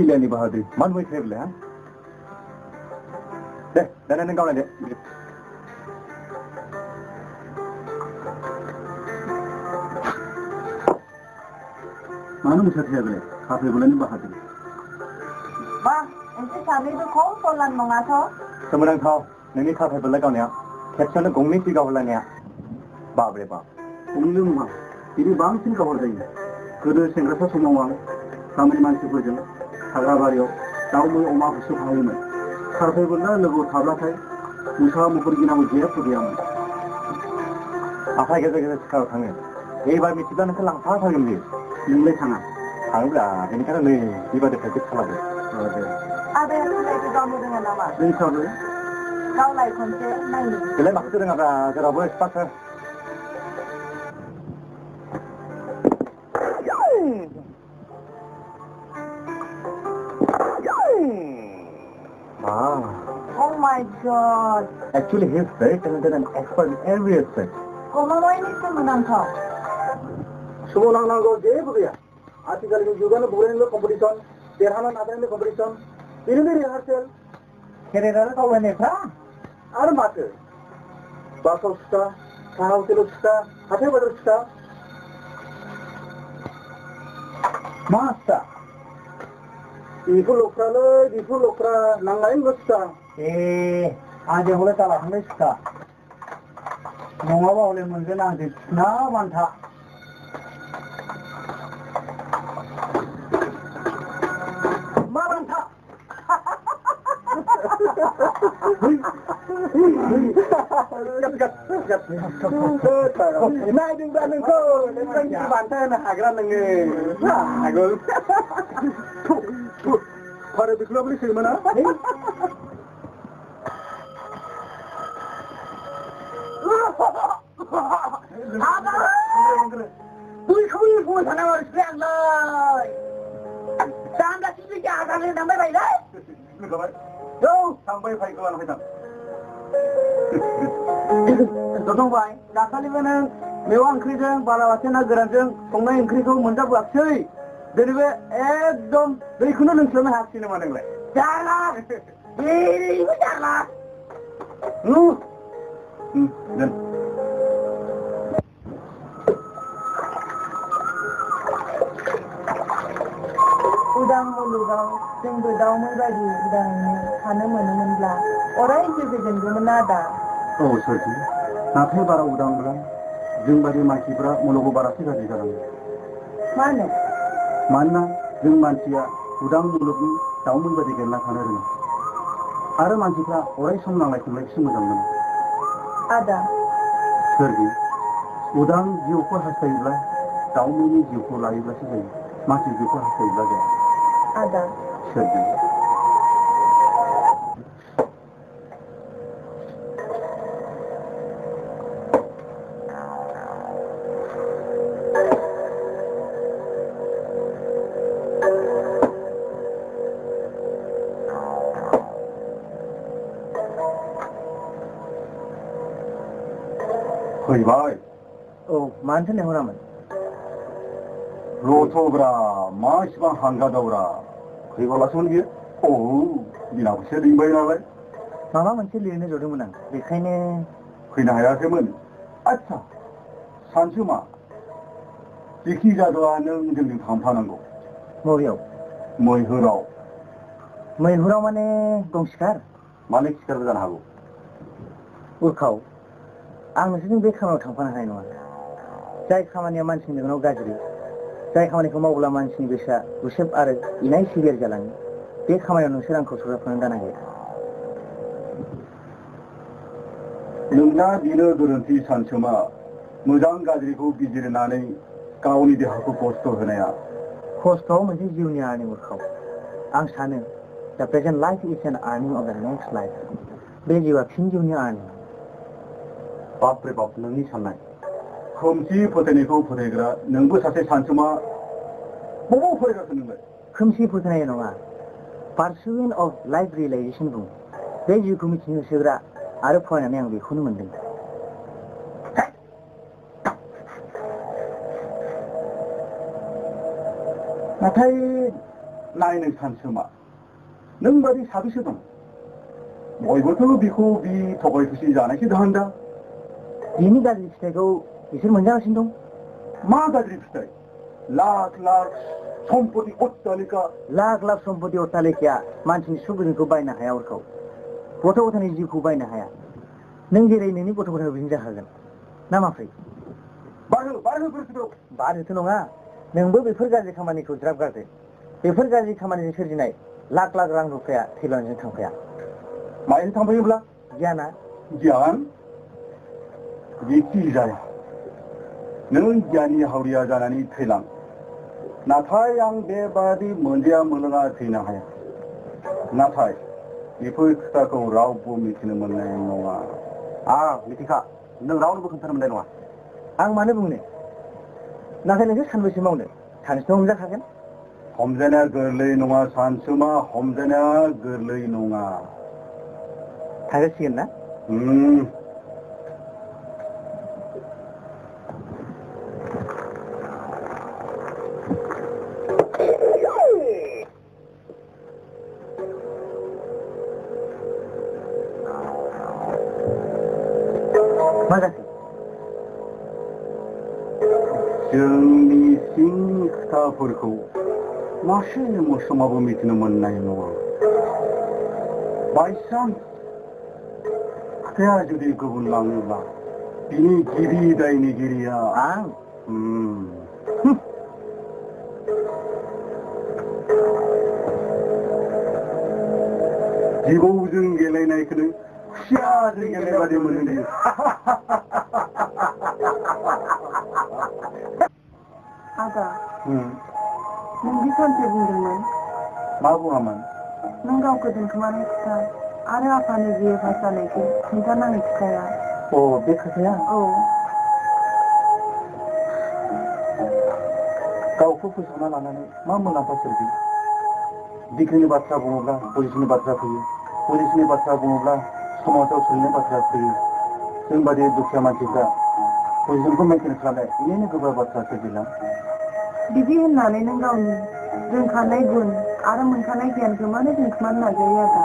Sileni Bahadur, man way travel, huh? Then I'm going to Manu travel, half a bullet Bahadur. Ba, and this time we will call for Lanmongato. Someone call, Nani half a bullet on ya. Captain of Gomiti Govlania. Babreba. Umluma, it is bouncing over the good Sengrasa Sumawang, family man supervision. हाग्राबारियाव दाउ मै अमा होसो फायोमोन खारफैबोला लोगोआव थाब्लाथाय मोसा मुफुर गिनांगौ जेबो गैयामोन आखाइ गेजेर गेजेर सिखाराव थाङो एबार मिथिब्ला नोंखौ लांफाथारगोन बियो नोंलाय थाङोब्ला बेनिखायनो नै बेबादि प्रेक्टिस खालामो आदाया सोलायखौ गावनो रोङा नामा रोंसाबो गावलाय खनसे नायनो बेलाय माखौथो रोङाब्रा जेरावबो expert Oh my God! Actually, he is very talented and expert in every aspect. Komamoyni somonangkau. Somonangkau jebu gaya. Artikel ini juga bulan competition, terhanan ada competition. Ini rehearsal. Kira-kira kau ini apa? Ada mata. Bahasa suka, kahau telu suka, hati badan suka. Masa. Ibu lokra, nangain suka. Aja boleh kalah nih suka. Mengawa oleh menjelang di na mantha. Marantha. Nay đừng ra đừng khô, đừng đi bàn thân hả cái này nghề. Hả gớm. Phải được lo beli sih mana? Tôi không đi phụ thằng nào xem lời. Đang đã chỉ giả thằng này đang bay bay đấy. Đâu? Thằng bay phải cơ là phải thằng. Don't bay. Đã kali mana? Mewah angkringan, balawasnya geranjang, pengen angkringan mantap buat Jadi ekdom dari kuno nungselnya hasilnya mana nggak? Jangan, ini jangan. Dan उदां मुलुगाव जोंबो दाउमै बायदि उदाङैनो थानो मोनोमोनब्ला अरायबो गोजोनगौमोन आदा। औ सोरजि नाथाय बारा उदांब्ला जों बायदि मानसिफ्रा मुलुगाव बारासो गाज्रि जालाङो। मानो? मानोना जों मानसिया उदां मुलुगनि दाउमै बायदि गेलेना थानो रोङा आरो मानसिफ्रा अराय सम नांलाय खमलायखौसो मोजां मोनो। आदा सोरजि उदां जिउखौ हास्थायोब्ला दाउमैनि जिउखौ लायोब्लासो जायो, मानसि जिउखौ हास्थायोब्ला जाया। आदा सोरजि फैबाय। औ मानोथो लेंहरामोन? रथ'ब्रा मा इसिबां हांगा दावरा फैबालासोमोन बियो। औ बिनाखौसो लिंबाय नालाय। माबा मोनसे लिरनो जदोंमोन आं, बेखायनो फैनो हायाखैमोन। आच्छा सानसु मा जेखि जादोआ नों जोंजों थांफानांगौ। मबेयाव? मैहुराव। मैहुराव माने दं सिखार? माने सिखारबो जानो हागौ। उरखाव आं नोंसोरजों बे खामानियाव थांफानो हानाय नङा। जाय खामानिया मानसिनि मेगनाव गाज्रि, जाय खामानिखौ मावब्ला मानसिनि गोसोआ गुसेब आरो इनाय सिबियार जालाङो, बे खामानियाव नोंसोर आंखौ सरजाबफानो दानांगौ। नोंना बेनो गोरोन्थि सानसुमा, मोजां गाज्रिखौ बिजिरनानै गावनि देहाखौ खस्थ' होनाया। खस्थ'आव मोनसे जिउनि आर्निं उरखाव। आं सानो दा present life is an earning of द नेक्स्ट लाइफ। बे जिउआ फिन जिउनि आर्निं। बापरे बाप नोंनि साननाय। खोमसि फोथायनायखौ फोथायग्रा नोंबो सासे सानसुमा। बबाव फरायगासिनो नोंलाय? खोमसि फोथायनाय नङा, पारसुइंट अफ लाइफ रियेलाइजेसन बुं। बे जिउखौ मिथिनो होसोग्रा आरो फरायनानै आं बेखौनो मोनदों। नाथाय नायनो सानसुमा, नों बादि साबेसे दं? बयबोथ' बिखौ बि थगाय थुसि जानायसो धान्दा। बिनि गाज्रि फिथाइखौ बिसोर मोनजागासिनो दं। मा गाज्रि फिथाइ? लाख लाख सम्पति अट्टालिका। लाख लाख सम्पति अट्टालिकाया मानसिनि सुख गोजोनखौ बायनो हाया उरखाव। गथ' गथायनि जिउखौ बायनो हाया। नों जेरै नोंनि गथ' गथायखौ बिदिनो जाखागोन ना माफ्रै? बारहोथ' नङा, नोंबो बेफोर गाज्रि खामानिखौ ज्राब गारदो। बेफोर गाज्रि खामानिजों सोरजिनाय लाख लाख रां रुफाया थैब्लानो थांफाया। मायजों थांफायोब्ला? गियाना। गियान? जेखि जाया नों गियाननि हावरिया जानानै थैलां, नाथाय आं बेबादि मोनजाया मोनलोङा थैनो हाया। नाथाय बेफोर खोथाखौ रावबो मिथिनो मोननाय नङा। मिथिखा, नों रावनोबो खोन्थानो मोननाय नङा। आं मानो बुंनो? नाथाय नोंसोर सानबेसे मावनो? सानसेथ' हमजाखागोन। हमजानाया गोरलै नङा सानसुमा, हमजानाया गोरलै नङा। थाजासिगोन ना? मा जाखो? जोंनि सिं खोथाफोरखौ मासे मोस्रोमाबो मिथिनो मोननाय नङा। बायसान्स खोथाया जुदि गुबुन लाङोब्ला बिनि गिबि दायनिगिरिया आं। जिबौजों गेलेनायखौनो खुसियाजों गेलेनाय बादि मोनो बियो। आदा नों दि सानसे बुंदोंमोन। मा बुङामोन? नों गावखौ दोनखोमानाय खोथा आरो आफानि जिउ पास जानायखौ खिन्थानाङै खोथाया। बे खोथाया? औ। गावखौ फोसावना लानानै मा मुलाम्फा सोरजि? डिग्रिनि बाथ्रा बुङोब्ला पजिसननि बाथ्रा फैयो, पजिसननि बाथ्रा बुङोब्ला समाजाव सोलिनाय बाथ्रा फैयो। जों बादि दुखिया मानसिफ्रा पजिसनखौ मेनटेन खालामनाय बेनिनो गोब्राब बाथ्रा सोरजिलां। बिदि होननानै नों गावनि रोंखानाय गुन आरो मोनखानाय गियानखौ मानो दोनखोमानो नाजायो आदा?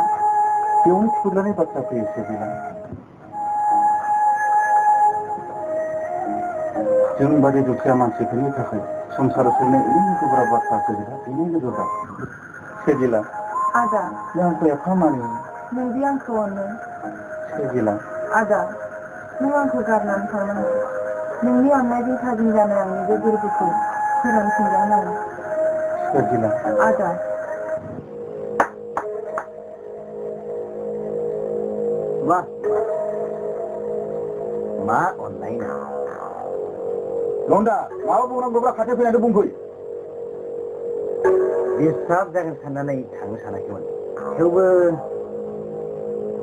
बेयावनो थिफुदलानाय बाथ्रा फैयो सोरजिलां। जों बादि दुखिया मानसिफोरनि थाखाय संसाराव सोलिनाय ओरैनो गोब्राब बाथ्रा सोरजिला, बेनिनो गोब्राब। 세질라. 아자. 양코야 파마리. 너도 양코 왔네. 세질라. 아자. 너 양코 가르난 파마. 너니 안나지 사진잖아. 양니도 그렇고. 그런 생각나. 세질라. 아자. 와. 마 온라인. 론다. 마오보랑 거보라 같이 그냥 봉코이. 디스탑 작은 산나나이 당 산나기만. 결국은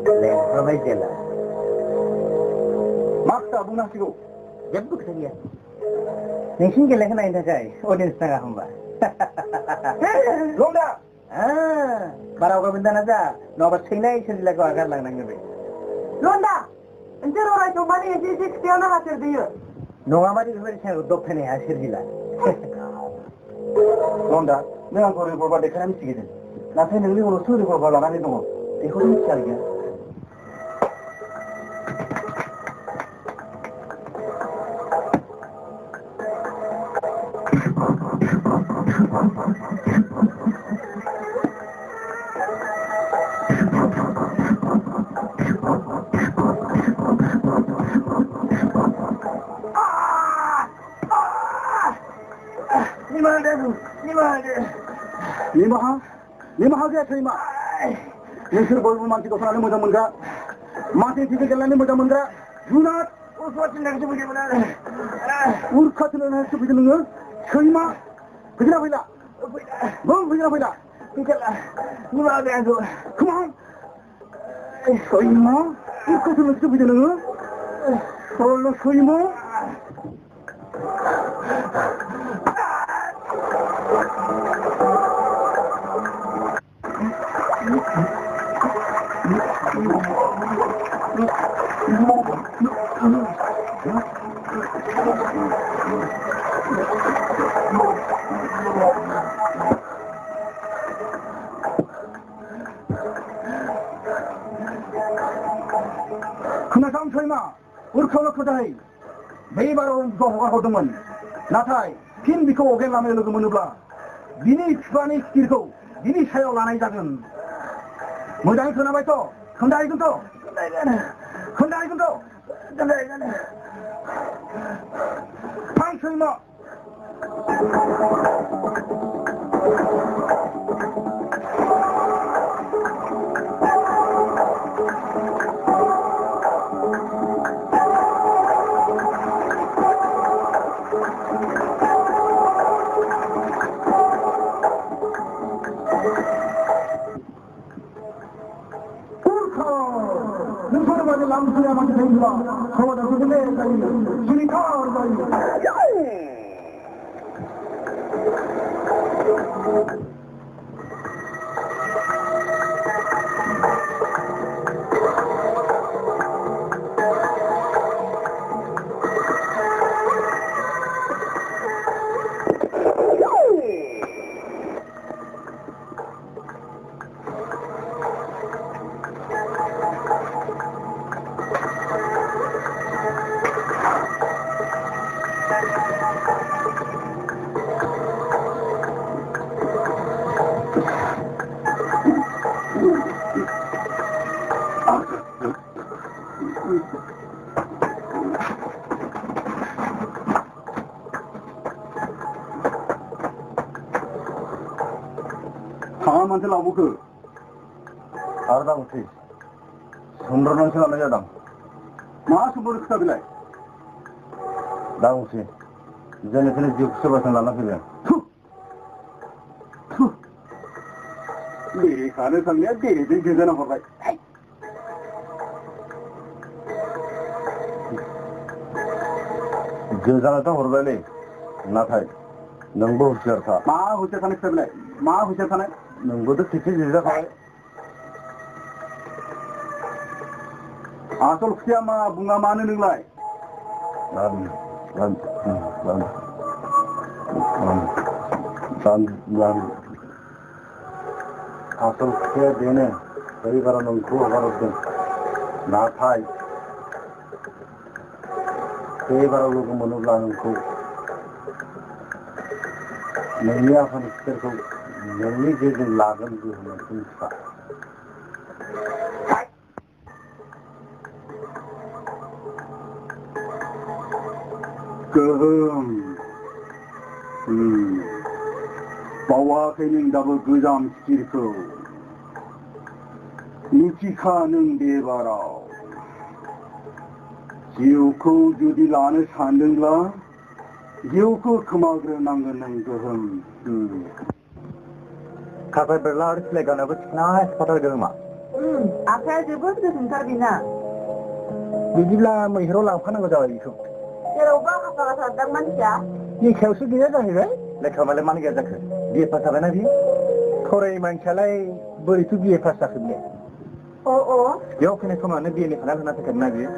랭크로바이 젤라. 막다 뭉나시고. 예쁘 그러기야. 냉신게 랭크나 인다자이. 오디언스가 한바. 론다. 아, 바라고 bintanasa. 너가 세나이 쳐질라고 아가랑 남겨be. 론다. 인터로라 좀만이 이제 스티어나 하셔도요. 너가 말이 그걸 생각 높네 하시리라. 론다. 내가 거를 볼바 내가 미치게 돼. 나한테 능력으로 소리 볼바 나가는 거. 이거 미치 알게. 니마하게 저희마 예술 볼부 만지도 사람이 모자 뭔가 마세 지게 gel라니 모자 뭔가 유나 오스와친 내가 좀 보나 우리 같은 할 수 있는 거 저희마 그지나 보이라 뭐 그지나 보이라 그니까 니마하게 안서 그만 저희마 우리 같은 할 수 있는 거 서울로 저희마 그나상 설마 우르카노 크다이 메이바로 고호가 호동은 나타이 핀 비코 오겐라메 로그 문우블라 비니 큐바니 스키르코 비니 사요 라나이 작은 모장이 그나마이토 건다이 근도 건다이 근도 방 설마 남수야 맞게 생기라 저보다 그게 힘이 가르다니 강한한테 나오고 그 알다 못해 손으로는 생각을 해야당 마수보를 크다빌라이 나오시 이전에 그는 지옥서봐서 날라서면 내 가는 상대야 내들 계산한 거가 계산하다 호르달리 나타이 능보 후시어타 마 후시어타네 크다빌라이 마 후시어타네 능보도 지켜지자 가요 아솔 크야마 bunga mana 능라이 난 아솔 크야 되네 저희 가라는 그 가라는 나타이 저희 가라는 그 문을 나는 그 내야 하는 그 नोंनि जेजों लागोन गोहोमखौ मिथिखा गोहोम बावाखै नों दाबो गोजाम सिखिरखौ मिथिखा नों बे बाराव जिउखौ जुदि लानो सानदोंब्ला जिउखौ खोमाग्रोनांगोन नों गोहोम खाफाय बेरला आरो सिलाय गानोबो थिखनाय सिफाथार गोहोमा आखाया जोबोद गोख्रोंथार बेना बिदिब्ला मैहेराव लांफानांगौ जाबाय बेखौ जेरावबो आखा सारदां मानसिया लेखायावसो गैया जाहैबाय लेखायावलाय मानो गैया जाखो बिए पास जाबायना बियो फरायै मानसियालाय बोरैथो बिए पास जाखो बिलाय बेयाव फैनाय समावनो बिएनि फाना होना फैखादोंना बियो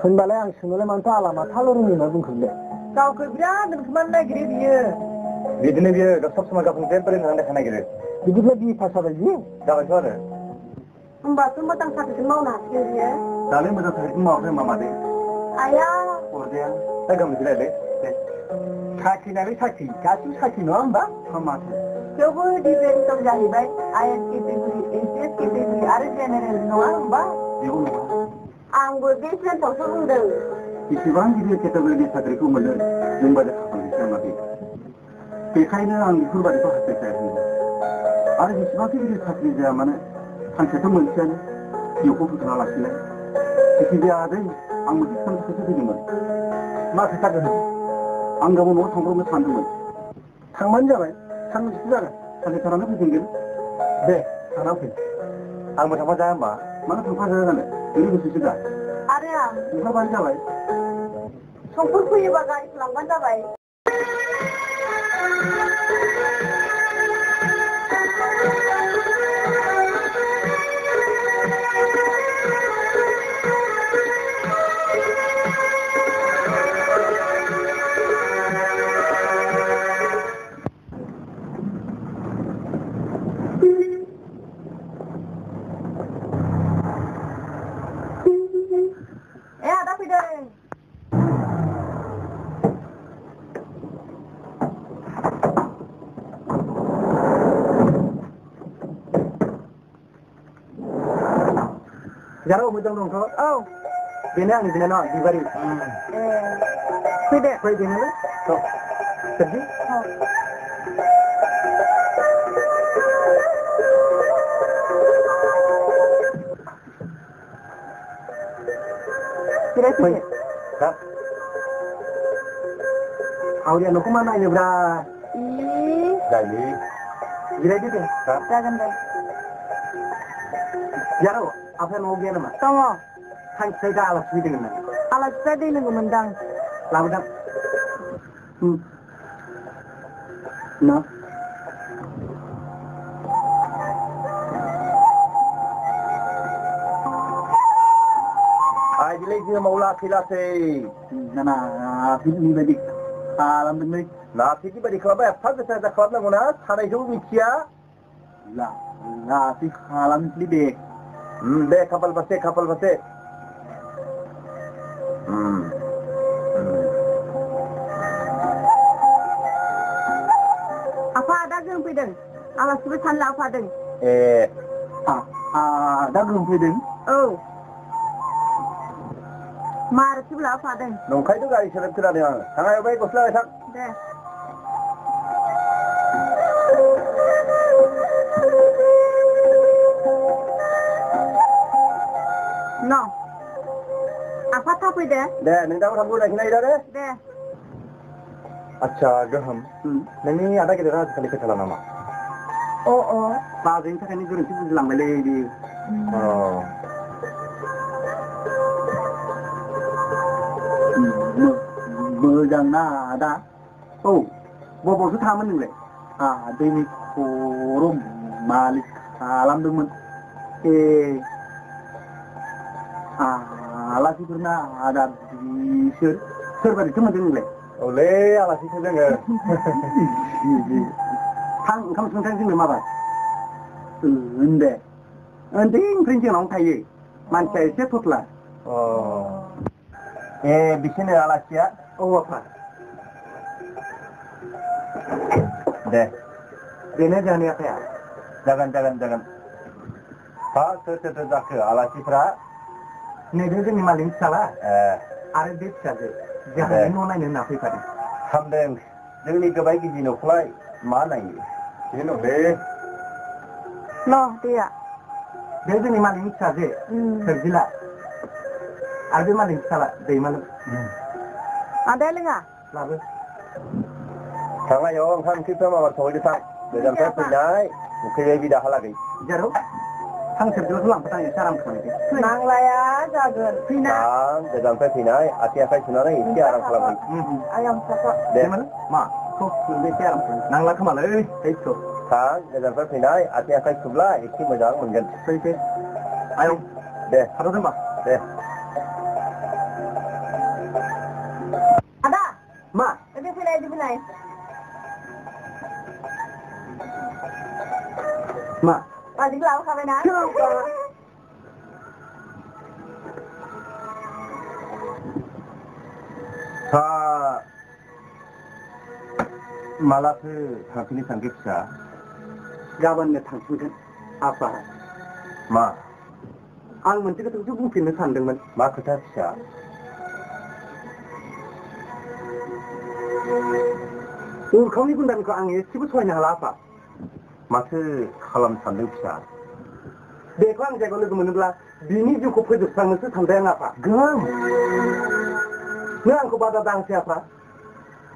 होनबालाय आं सोंनोलाय मानोथो आलामाथाल' रोङो होनना बुंखोलै गावखौ बिराद दोनखोमानो नागिरो बियो बिदिनो बियो सब समाय गावखौनो जेबो रोंनानै देखायनो नागिरो बिदिब्ला बिए पास जाबाय बियो जाबायथ' आरो होमबाथ' मोजां साख्रिखौ मावनो हासिगोन बियो दालाय मोजां साख्रिखौ मावाखै होनबा मादै आया अरजाया जायगा मोनसेलायलै साख्रि नालाय साख्रि गासिबो साख्रि नङा होनबा माथो थेवबो डिफेन्स दं जाहैबाय आइएस केटेगरि एसएस केटेगरि आरो जेनेरेल नङा होनबा बेबो नङा आंबो बे सेन्सआवसो बुंदों बेसेबां गिदिर केटेगरिनि साख्रिखौ मोनो जों बायदि खाफालनिसो नामाखै बेखायनो आं बेफोरबायदिखौ हास्थायखायाखै आरो बेसेबांखि गिदिर साख्रि जाया मानो सानसेथ' मोनसेयानो जिउखौ फोथांना लाखिनाय जायखिजाया आदै आं मोनसे खोथासो फैदोंमोन मा खोथा गोहोम आं गाबोन न'आव थांब्रबनो सानदोंमोन थांबानो जाबाय सानबेसेसो जागोन सानसे थानानै फैफिनगोन दे थांना फै आंबो थांफा जाया होमबा मानो थांफा जाया जानो ओरै गोसोसो दा आरो आं ओंखारबानो जाबाय समफोर फैयोबा गारिखौ लांबानो जाबाय आदा फैदों जाराव मोजां दंथ' औ बेनो आंनि बिनानाव बिबारि फैदो फै बेनोलाय औ सोरजि फै आवलिया न'खौ मा नायनोब्रा जायो जिरायदो दे जागोन दे जाराव आफाया न'आव गैया नामा दङ सानसेखाय दा आलासि फैदों होननानै आलासिफ्रा दै लोंगौमोनदां लाबोदां ना आइदिलाय जोमाव लासै लासै नाफिनि बायदि खालामदोंलै नाफिनि बायदि खालामबा एफा गोसा गोसा खालामनांगौ ना सानायखौबो मिथिया लासै खालामसै दे दे खाफाल फारसे आफा आदा गोहोम फैदों आलासिबो सानो लाफादों दा गोहोम फैदों औ मारैसो लाफादों नंखायथ' गारि सोलोब खोनादों आङो थांनाय बाय गस्ला थां दे न' आफा थाब फैदो दे नों दाबो थांगौ नायखिनाय दे दे आच्छा गोहोम नोंनि आदा गेदेरा आजिखालि फैथारला नामा बाजैनि थाखायनो गोरोन्थि बुजिलांबायलै बि मोजां ना आदा औ बबावसो थाङामोन नोंलाय आदैनि खर' मालिक खालामदोंमोन आलासिफोरना आदा बिसोर सोरबादिथो मोनदों नोंलाय औलै आलासिसो जोङो थां ओंखाम संथां जोंनो माबा दे उन्दैनिफ्रायनो जोंनावनो थायो मानसिया एसे थथला बिसोरनो आलासिया औ आफा दे बेनो जोंनि आखाया जागोन हा सोर जाखो आलासिफ्रा नैबे जोंनि मालिकनि फिसाला आरो बे फिसाजो जोंहानि न' नायनो होनना फैफादों हामदों जोंनि गोबाय गिजि न'खौलाय मा नायो बेनो बे न' दैया बे जोंनि मालिकनि फिसाजो सोरजिला आरो बे मालिकनि फिसाला दैमालु आदाया लोङा लाबो थांनायाव ओंखाम ओंख्रिफ्रा माबा सहैदो थां गोजाननिफ्राय फैनाय उखैबाय बि दाहालागै जेराव हांसोरजोंथ' लांफाथां एसे आराम खालामदो नांलाया जागोन फैना आं गोजाननिफ्राय फैनाय आथिं आखाइ सुनानै एसे आराम खालामदो आयाम साखा दे मा एसे आराम खालाम नांला खोमालै हैथ' थां गोजाननिफ्राय फैनाय आथिं आखाइ सुब्ला एसे मोजां मोनगोन फै आयं दे थाथ' होनबा दे आदा मा इदि फैलाय मा बाजिखौ लाबोखाबायना मालाथो थांफिनो सानखो फिसा गाबोननो थांफिनगोन आफा मा आं मोनसे खोथाखौसो बुंफिननो सानदोंमोन मा खोथा फिसा उरखावनि गुन्दानिखौ आं एसेबो सहायनो हाला आफा माथो खालामनो सानदों फिसा बेखौ आं जायगायाव लोगो मोनोब्ला बिनि जिउखौ फोजोबस्रांनोसो सानबाय आं आफा गोम नों आंखौ बादा दाहोसै आफा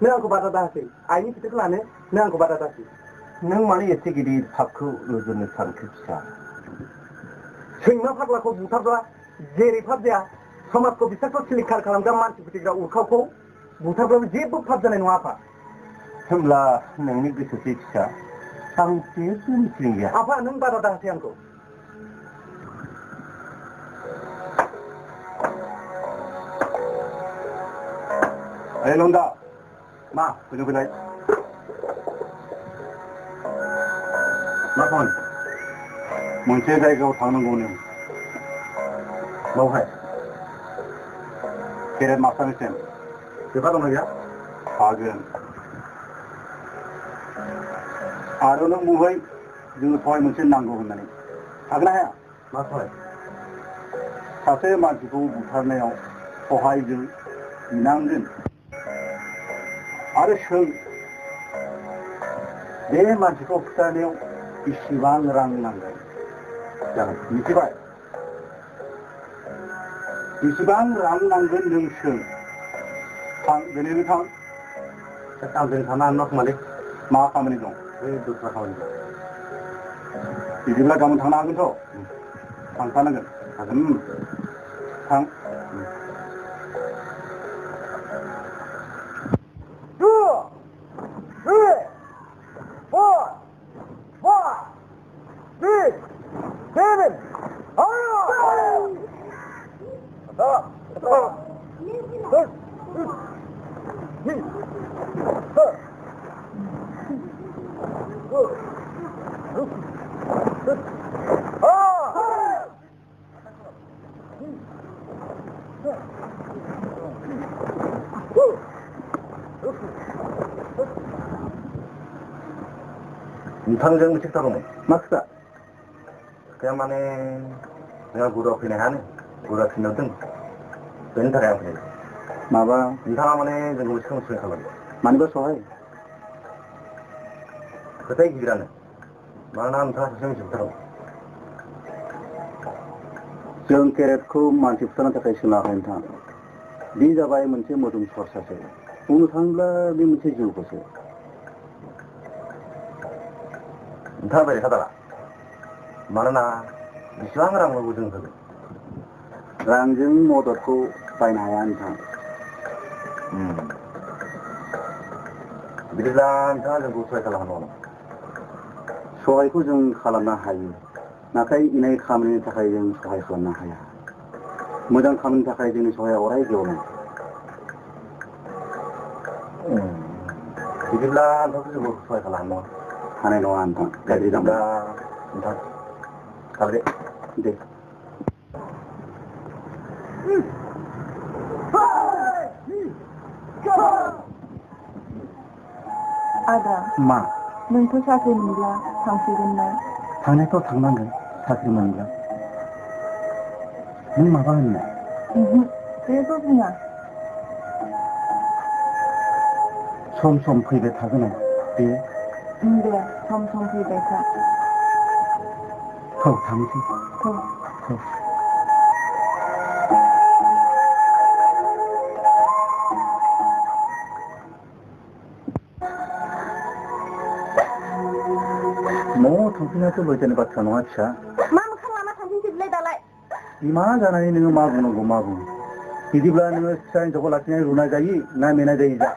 नों आंखौ बादा दाहोसै आइनि खोथाखौ लानो नों आंखौ बादा दाहोसै नों मानो एसे गिदिर फापखौ रुजुनो सानखो फिसा सैमा फाग्लाखौ बुथारब्ला जेरै फाप जाया समाजखौ बिसोरखौ सिलिंखार खालामग्रा मानसि फोथैग्रा उरखावखौ बुथारब्लाबो जेबो फाप जानाय नङा आफा होमब्ला नोंनि गोसोसै फिसा आं जेबो मिथिनो गैया आफा नों बादा दाहोसै आंखौ ओइ लंदा मा फैलाय मा खामानि मोनसे जायगायाव थांनांगौ नों बावहाय गेरेट मास्टारनिसिम बेफा दंना गैया हागोन आरो नों बुंबाय जोङो सहाय मोनसे नांगौ होननानै हागोन ना हाया मा सहाय सासे मानसिखौ बुथारनायाव सहाय जों बिनांगोन आरो सों बे मानसिखौ बुथारनायाव बेसेबां रां नांगोन जागोन मिथिबाय बेसेबां रां नांगोन नों सों थां दिनैनो थां आं दिनै थानो हानाय नङा खोमालै मा खामानि दं बे दस्रा खामानि दं बिदिब्ला गाबोन थांनो हागोनथ' थांखानांगोन हागोन थां नोंथांजों मोनसे खोथा दंमोन मा खोथा खोथाया माने जोंहा गुरुआ फैनो हायानो गुरुआ थिनहरदों बेनि थाखाय आं फैदों माबा नोंथाङा माने जोंखौ सोंसय खालामो मानिबा सहाय खोथाया गिदिरानो मानोना नोंथाङा सासे मानसि बुथारबाय जों केरेटखौ मानसि बुथारनो थाखाय सोलाबाखै नोंथां बे जाबाय मोनसे मोदोम सरसासो बुंनो थाङोब्ला बे मोनसे जिउखौसो नोंथाङा बायदि खादाला मानोना बेसेबां रां नांगौ जों होगोन रांजों मददखौ बायनो हाया नोंथां बिदिब्ला नोंथाङा जोंखौ सहाय खालामनो नामा सहायखौ जों खालामनो हायो नाथाय इनाय खामानिनि थाखाय जों सहाय खालामनो हाया मोजां खामानिनि थाखाय जोंनि सहाया अराय गेवलां बिदिब्ला नोंथांखौ जोंखौ सहाय खालामनो हानाय नङा नोंथां गाज्रि जाब्ला नोंथां खालामदो दे आदा मा नोंथ' साख्रि मोनब्ला थांफैगोन ना? थांनायाथ' थांनांगोन साख्रि मोनब्ला। नों माबा होननो? जेबो बुङा। सम सम फैबाय थागोन आं दे। दे सम सम फैबाय था। औ थांसै। औ। न'आव थांफिननायाथ' लज्जानि बाथ्रा नङा फिसा। मा मोखां लाना थांफिनसैलाय दालाय? बिमा जानानै नोङो मा बुंनांगौ मा बुङो? बिदिब्ला नोङो फिसा हिनजावखौ लाखिनानै रुना जायो ना मेना जायो जा।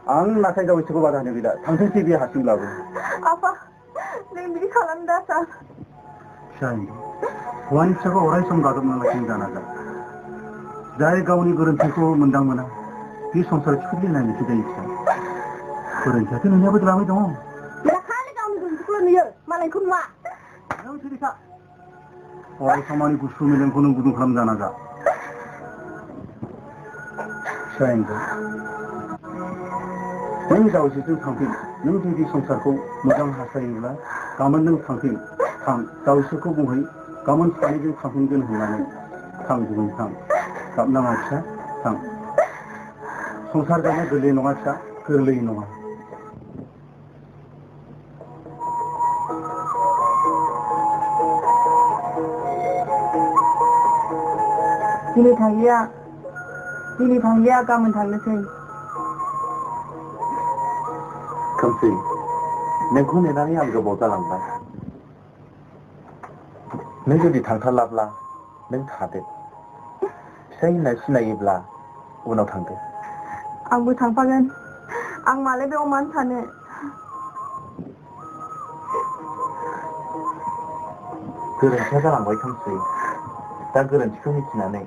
आं नाथाय गावैसोखौ बादा होनो गैला। थांथोंसै बे हारसिंब्लाबो। आफा नों बिदि खालाम दा सान। फिसा हिनजाव हौवानि फिसाखौ अराय सम गादबना लाखिनो दानाजा। जाय गावनि गोरोन्थिखौ मोनदां मोना बे संसाराव थिखुलि नायनोसो जायो फिसा। गोरोन्थियाथ' नोंनियाबो द्लामै दङ। खालि गावनि गोरोन्थिखौल' नुयो मालायखौ नुवा। नों सिरिखा अराय समानि गुसु मेलेमखौ नों गुदुं खालाम जाना जा। फिसा हिनजाव नों जावैसोजों थांफिन। नों जुदि संसारखौ मोजां हास्थायोब्ला गाबोन नों थांफिन। थां जावैसोखौ बुंहै गाबोन सानैजों थांफिनगोन होननानै। थां गुबुन थां गाबनाङा फिसा थां। संसार जानाया गोरलै नङा फिसा गोरलै नङा। दिनै थांलिया गाबोन थांनोसै। खोमसै नोंखौ नेनानै आं गोबाव जालांबाय। नों जुदि थांथारलाब्ला नों थादो। फिसाय होनना सिनायोब्ला उनाव थांदो। आंबो थांफागोन। आं मालाय बेयाव मानो थानो। गोरोन्थिया जालांबाय खोमसै। दा गोरोन्थिखौ मिथिनानै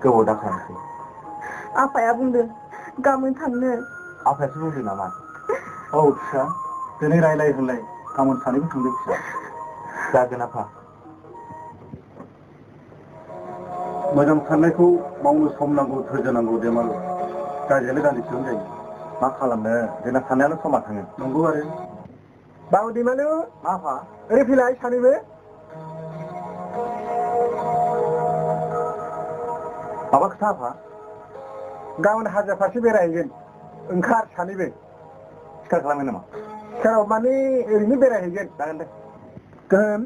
गोबाव दा खालामसै। आफाया बुंदों गाबोन थांनो। आफायासो बुंदों नामा? औ फिसा दिनै रायलाय होनलाय गाबोन सानैबो थांदो फिसा। जागोन आफा। मोजां साननायखौ मावनो सम नांगौ धैर्य नांगौ देमालु। गाज्रियालाय दान्दिसेयावनो जायो। मा खालामनो जोंना साननायाल' समा थाङो। नंगौ आरो। बाबु दैमालु आफा ओरै फैलाय सानैबो। माबा खोथा आफा? गाबोन हाजो फारसे बेरायहैगोन। ओंखार सानैबो। सिखार खालामगोन नामा? सिखाराव माने ओरैनो बेरायहैगोन। जागोन दे। गोहोम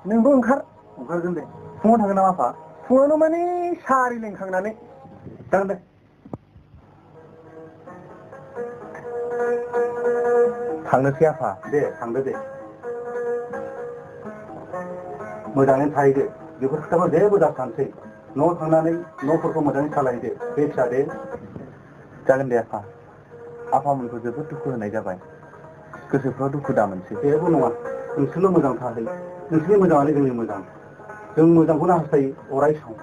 नोंबो ओंखार। ओंखारगोन दे। फुङाव थांगोन नामा आफा? फुङावनो माने साहा आरि लोंखांनानै। जागोन दे। थांनोसै आफा। दे थांदो दे। मोजाङैनो थाहैदो। बेफोर खोथाखौ जेबो दा सानसै। न'आव थांनानै न'फोरखौ मोजाङै सालायदो दे फिसा दे। जागोन दे आफा। आफामोनखौ जोबोद दुखु होनाय जाबाय। गोसोफ्राव दुखु दा मोनसै। जेबो नङा नोंसोरल' मोजां थाहै। नोंसोरनि मोजाङानो जोंनि मोजां। जों मोजांखौनो हास्थायो अराय सम।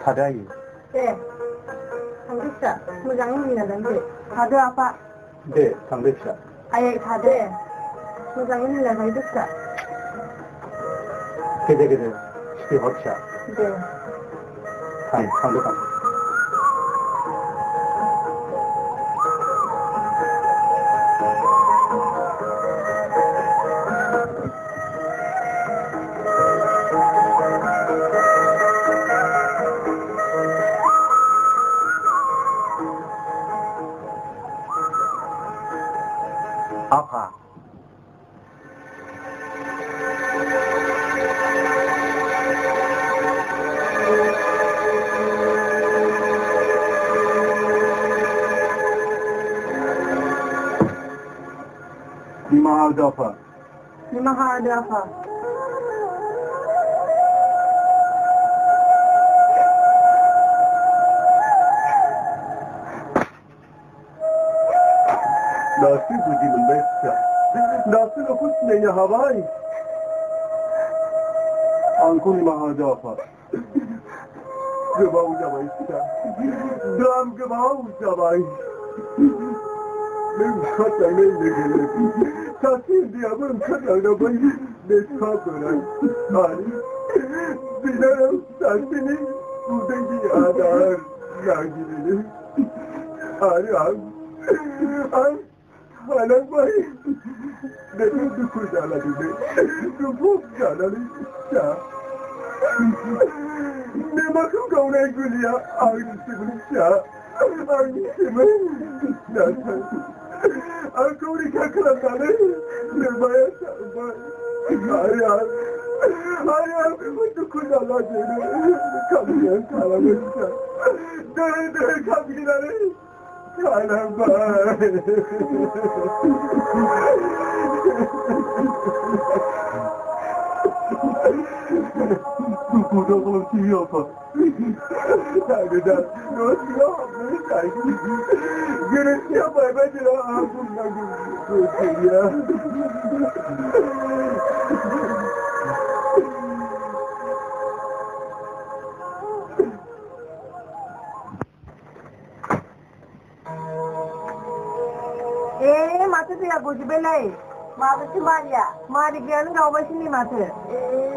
थादो आयै। दे थांदो फिसा मोजाङै मिलायनानै दे। थादो आफा। दे थांदो फिसा। आयै थादो मोजाङै मिलायनानै दे फिसा। गेजेर गेजेर सिफिहर फिसा। दे थांदो थां। आफा निमाहा होदो आफा। निमाहा होदो आफा। दासो बुजि मोनबाय फिसा। दासो नोंखौ सिनायनो हाबाय। आंखौ निमाहा होदो आफा। गोबाव जाबाय फिसा। दाम गोबाव जाबाय। नों ओंखारलांनाय लोगो लोगो सासे उन्दैयाबो ओंखारलांदांबाय। लेखा गोरों आरो बिनानाव सासेनि उदैनि आदार नागिरो। आरो आं हालांबाय नों दुखु जानानै दुखु जानानै फिसा नोमाखौ गावनाय गुलिया आंनिसोमोन फिसा आंनिसोमोन नाथाय आंखौ रैखा खालामनानै नोमाया थांबाय आरो आं बेखौ दुखु जालाजोंनो खामिनानै थालाङो फिसा दोर खामिनानै थालांबाय दुखु दाखलसि आफा आङो दा न' सिङाव हाबनानै थायो गोरोन्थिया बायबाय जेराव आंहा बुंनांगौ गैया माथो दैया गजोब्बायलाय माबासो मारिया मारि गैयानो गावबायसोनि माथो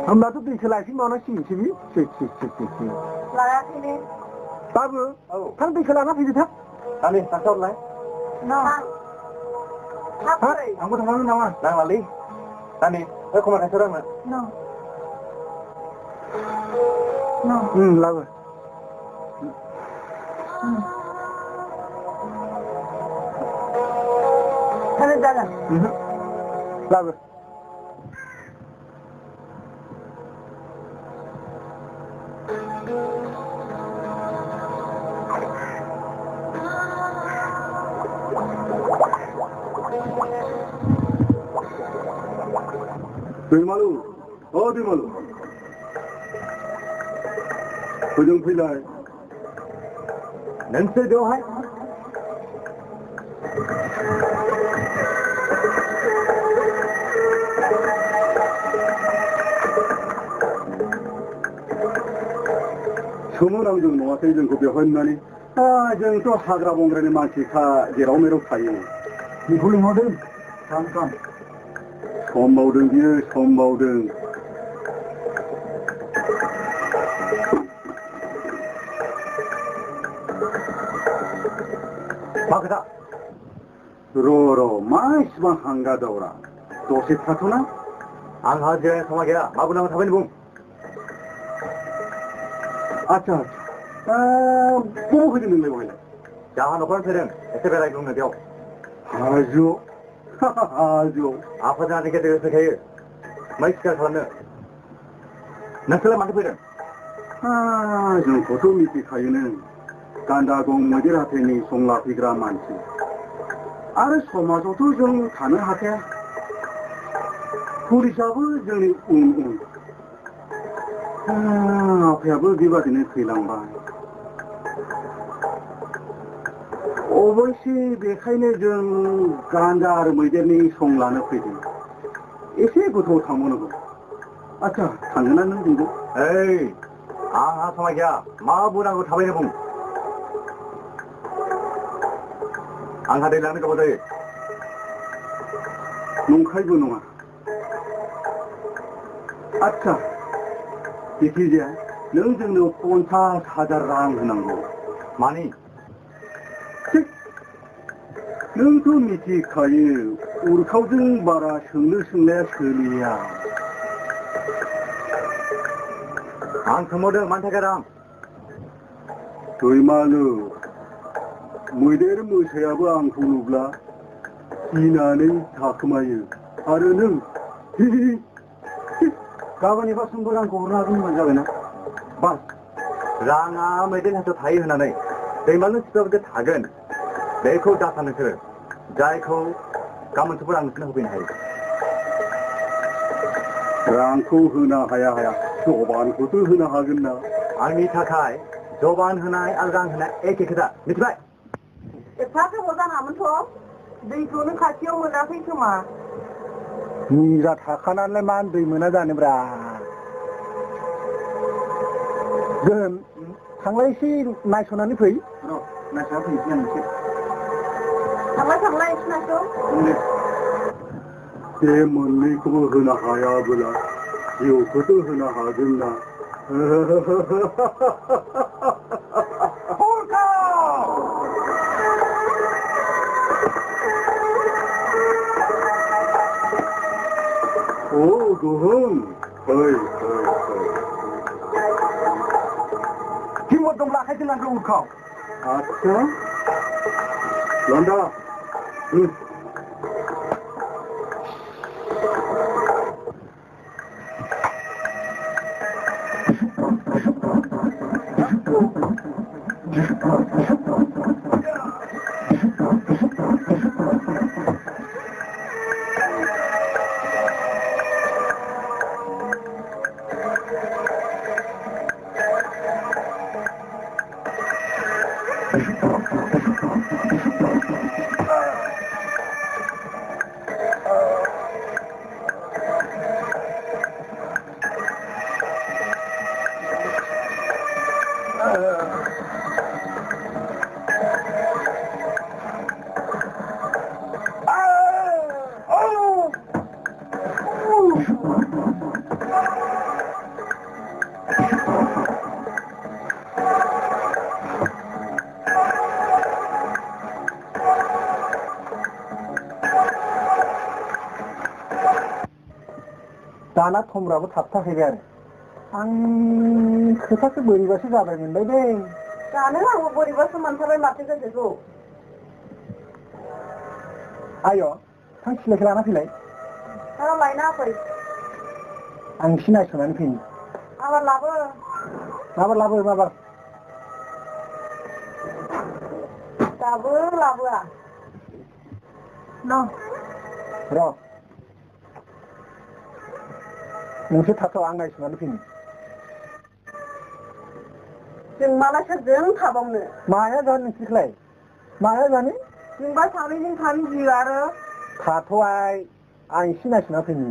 होमब्लाथ' दैखौ लायफिनबावनांसिगोनसो लायाखैनो बाबु थां दैखौ लाना फैदो थां दानि थांसावलाय आंबो थांनांगौ नामा नांलालै दानि खमा थांसाव आंनो लाबो जागोन लाबो दैमालु दैमालु होजों फैलाय नोंसो बेवहाय सोमोनांदों नङासै जोंखौ बेवहाय नुनानै जोंथ' हाग्रा बंग्रानि मानसिखा जेराव मेराव थायो बेखौ लिंहरदों सम बावदों बियो सम बावदों मा खोथा र' मा इसिबां हांगा दावरा दसे थाथ'ना आंहा जिरायनो समा गैया माबोनांगौ थाबायनो बुं आच्छा बबाव फैदों नोंलाय बहायलाय जाहा न'खराव फैदों एसे बेरायग्लुंनो बेयाव हाजोआव आफाजों गेजेर गेजेर फैखायो मै सिखार खालामनो नोंसोरलाय माथो फैदों जोंखौथ' मिथिखायोनो गान्दा गं मैदेर हाथायनि संला फैग्रा मानसि आरो समाजावथ' जों थानो हाखाया पुलिसाबो जोंनि उन आफायाबो बेबादिनो थैलांबाय अबयसे बेखायनो जों गान्दा आरो मैदेरनि सं लानो फैदों एसे गोथौआव थांबावनांगौ आच्छा थांगोना नों जोंबो आंहा समा गैया मा बुंनांगौ थाबैनो बुं आंहा दै लांनो गोबाव जायो नंखायबो नङा आच्छा जिखिजाया नों जोंनो 50,000 रां होनांगौ मानि नोंथ' मिथिखायो उरखावजों बारा सोंनाया सोलिया आं सोंहरदों मानि थाखाय रां दैमालु मैदेर मोसायाबो आंखौ नुब्ला गिनानै थाखोमायो आरो नों गाबोन एबा समफोर आंखौ हरनो हागोन होनबानो जाबायना बास राङा मैदेर हाथायाव थायो होननानै दैमालु सिख्लाफोरजों थागोन बेखौ दासान नोंसोरो जायखौ गाबोन समफोर आं नोंसोरनो होफैनो हायो रांखौ होनो हाया जबानखौथ' होनो हागोन ना आंनि थाखाय जबान होनाय आरो रां होनाय एखे खोथा मिथिबाय एफा गोबाव जानामोनथ' दैखौनो खाथियाव मोनाखै खोमा निजा थाखानानैलाय मा दै मोना जानोब्रा दोन थांलाय एसे नायस'नानै फै र' नायस'ना फैनोसै आं एसे थांलाय एसे नायस' बे मोननैखौबो होनो हायाबोला जिउखौथ' होनो हागोन ना gohong. Hei. Kimot dong lakai dengan kau. Acha. Landa. दाना थमराबो थाबथाहैबाय आरो आं खोथासो बोरैबासो जाबाय मोनबाय दे जानो आंबो बोरैबासो मोनथारबाय माथो गोसोखौ आय' थां सिलायखौ लाना फैलाय लायना फै आं एसे नायस'नानै फैनि माबार लाबो दाबो लाबोआ र' नोंसोर थाथ' आं नायस'नानै फैनि जों माला सोरजों थाबावनो माया जानो नोंसोरखौलाय माया जानो जोंबा सानैजों थानो गियो आरो थाथ' आं एसे नायस'ना फैनि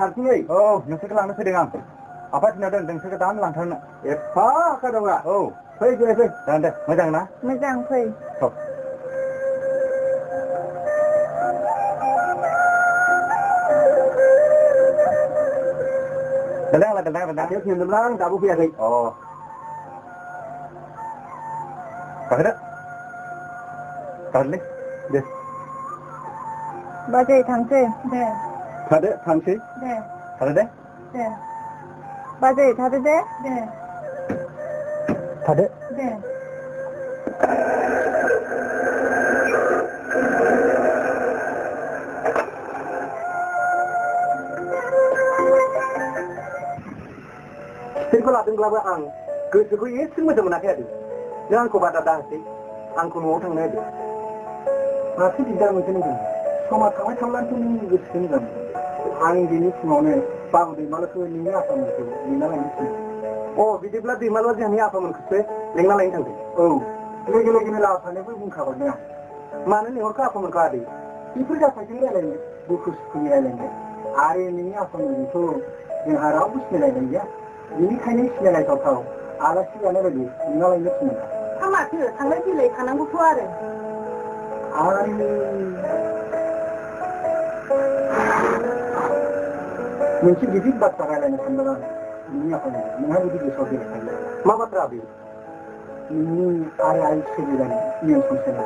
हारसिङै नोंसोरखौ लांनो फैदों आं आफा थिनहरदों नोंसोरखौ दानो लांथारनो एफा आखा दंना फै जागोन दे मोजां ना मोजां फै बेलाय थिनदोंब्ला आं दाबो फैयाखै गाखोदो दे बाजै थांसै दे थादो थांसै दे थादो दे दे बाजै थादो दे थादो दे टिकेटखौ लादोंब्लाबो आं गोसोखौ एसे मोजां मोनाखै आरो नों आंखौ बादा दाहोसै आंखौ न'आव थांनो होदो माथो दिगदार मोनखो नों समा थांबाय थाब्लाथ' नों गोसोखौ मोजां आं दिनै फुङावनो बाबु दैमालुखौ नोंनि आफामोनखौ लिंना लायनो थिनदों बिदिब्ला दैमालुआ जोंनि आफामोनखौसो लिंना लायनो थांदों औ लोगो लोगोनो लाफानोबो बुंखाबाय ना मानो लिंहरखो आफामोनखौ आदै बेफोर जाथायजों रायलायनो दुखु सुखुनि रायलायनाय आरो नोंनि आफामोनजोंथ' जोंहा रावबो सिनायलायनाय गैया बेनिखायनो सिनायलायथावथाव आलासि जानाय बायदि लिंना लायनो थिनदों माथो थांलाय फैलाय थानांगौथ' आरो मोनसे गिदिर बाथ्रा रायलायनो सानदों आं नोंनि आफामोनजों नोंहा जुदि गोसोआव बेरायखायो मा बाथ्रा बे नोंनि आइ सोलिलायनाय नियम संसारनि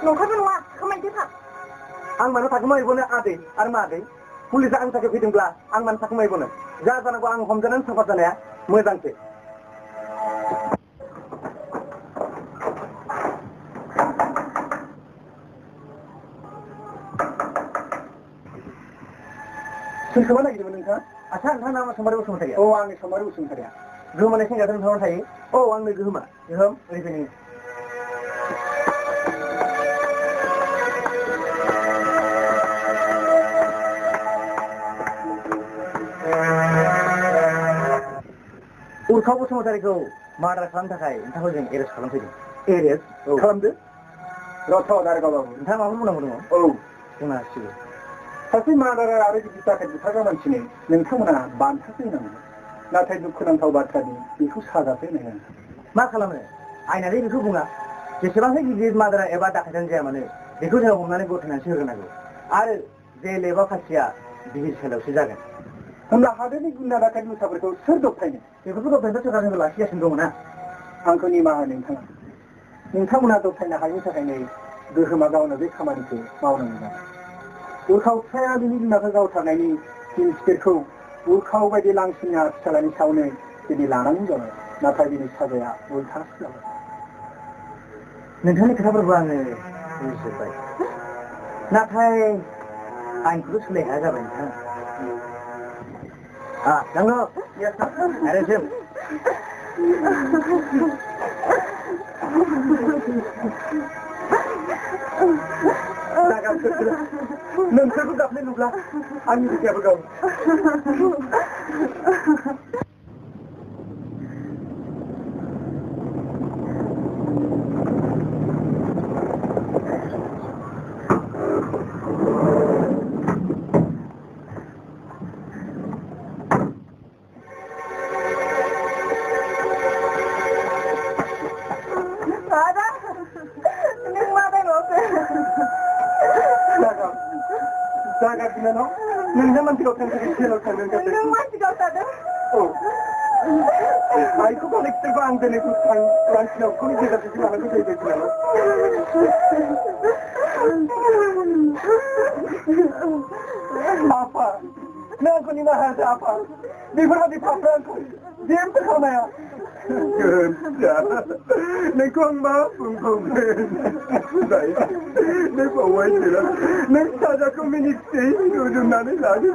नंखायबो नङा खामायदो था आं मानो थाखोमाहैबावनो आदै आरो मा आदै पुलिसा आंनि थाखाय फैदोंब्ला आं मानो थाखोमाहैबावनो जा जानांगौ आं हमजानानै साफा जानाया मोजांसो सोरखौबा नागिरदोंमोन नोंथाङा आच्छा नोंथाङा नामा सम्बारि बसुमतारी औ आंनि सम्बारि बसुमतारिया गोहोमानाय सेंग्राजों नोंथाङा थायो औ आंनो गोहोम ओरैबायदि उर्खाव बसुमतारीखौ मार्डार खालामनो थाखाय नोंथांखौ जों एरेस्ट खालामफैदों एरेस्ट खालामदो रथ' दारगावबाबो नोंथाङा माबाफोर बुंनांगौ दङ औ बुंनो हासिगौ सासे मार्डारार आरो गिदिर जाथाय बुथारग्रा मानसिनो नोंथांमोना बान्थासो होनांगौ नाथाय दुखुनांथाव बाथ्रानि बेखौ साजासो होनांगौ मा खालामो आयेनारि बेखौ बुङा जेसेबांसो गिदिर मार्डारार एबा दाखायदानो जाया मानो बेखौ जों हमनानै गथायनानैसो होनांगौ आरो जेल एबा फासिया बिहिर सालायावसो जागोन होमब्ला हादोरनि गुन्दा दाखायत मोसाफोरखौ सोर दबथायनो बेफोरखौ दबथायनोथ' सोरखारजों लाखिगासिनो दङ ना आंखौ निमाहा नोंथांमोना दबथायनो हायिनि थाखायनो गोहोमा गावनो बे खामानिखौ मावनांगौ जादों उर्खाव फिसाया बिनि बिमाखौ गावथारनायनि फिनखौ उर्खाव बायदि लांसिनि आथिखालानि सायावनो दिनै लानांगौ जाबाय नाथाय बिनि साजाया उल्थासो जाबाय नोंथांनि खोथाफोरखौ आङो बुजिजोब्बाय नाथाय आयेनखौथ' सोलाय हाया जाबाय नोंथां Jangan ada sim. Nonton tak boleh lupa. Angin dia bergaul. Jangan gila no. Nunggu mesti kau tengok kecil kau tengok. Nunggu mesti kau tengok. Oh. Aku balik terbang dari tu orang Cina. Kau ni dia tu Cina, aku dia Cina. Apa? Nak aku ni mahal apa? Di mana di pasaran kau? Dia tu kau mana? Kerja. Nak kau mampu. Baik. Nak bawa dia. Nak saja kau miniksi rujuk nani lagi.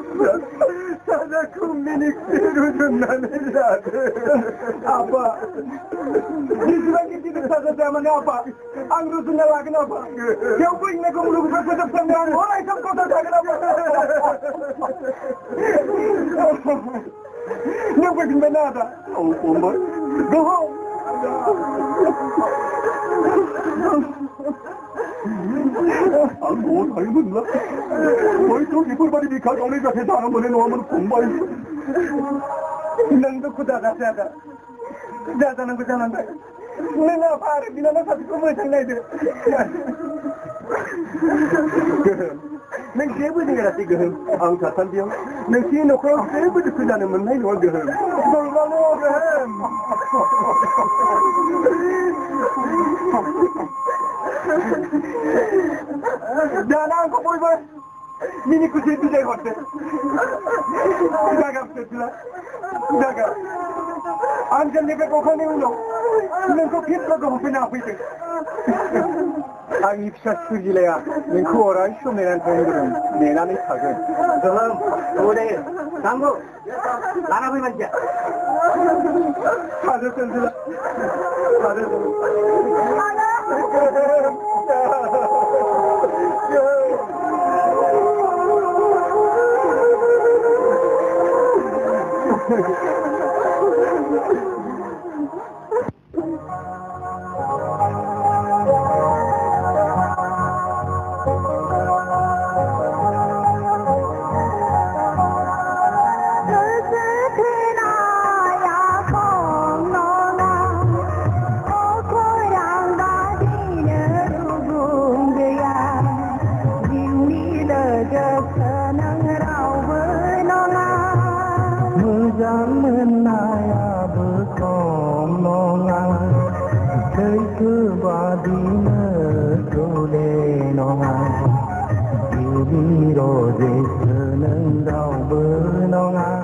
Saja kau miniksi rujuk nani lagi. Apa? Di sebagai kita saja zaman apa? Ang rujuk nani lagi apa? Kau pun nak kau mulu berapa sembilan orang itu kau tak ada apa? Nak pergi mana ada? Oh, umur. Go home. Aku tak ingin lah. Kau itu ikut balik dikat oleh jasa tangan boleh nomor kumbai. Nang tu kuda kasih ada. Jasa nang kuda nang. Nang apa hari bila nang satu kumai sang naik tu. Nang siapa ni kerasi geham? Ang katan dia. नोंसिनि न'खराव जेबो दुखु जानो मोननाय नङा गोहोम नंगौनो गोहोम दाना आंखौ बयबो मिनि खुसि बिदाय हरदो जागोन फिसाज्ला जागोन आं जोंनिफ्राय गखांनायनि उनाव नोंखौ फिन लोगो हमफैनो हाफैदों आंनि फिसा सुजिलाया नोंखौ अराय सम नेनानै थागोन गोहोम दे नांगौ लाना फै मानसिया थादो फिसाज्ला थादो Roजे नों रावबो नङा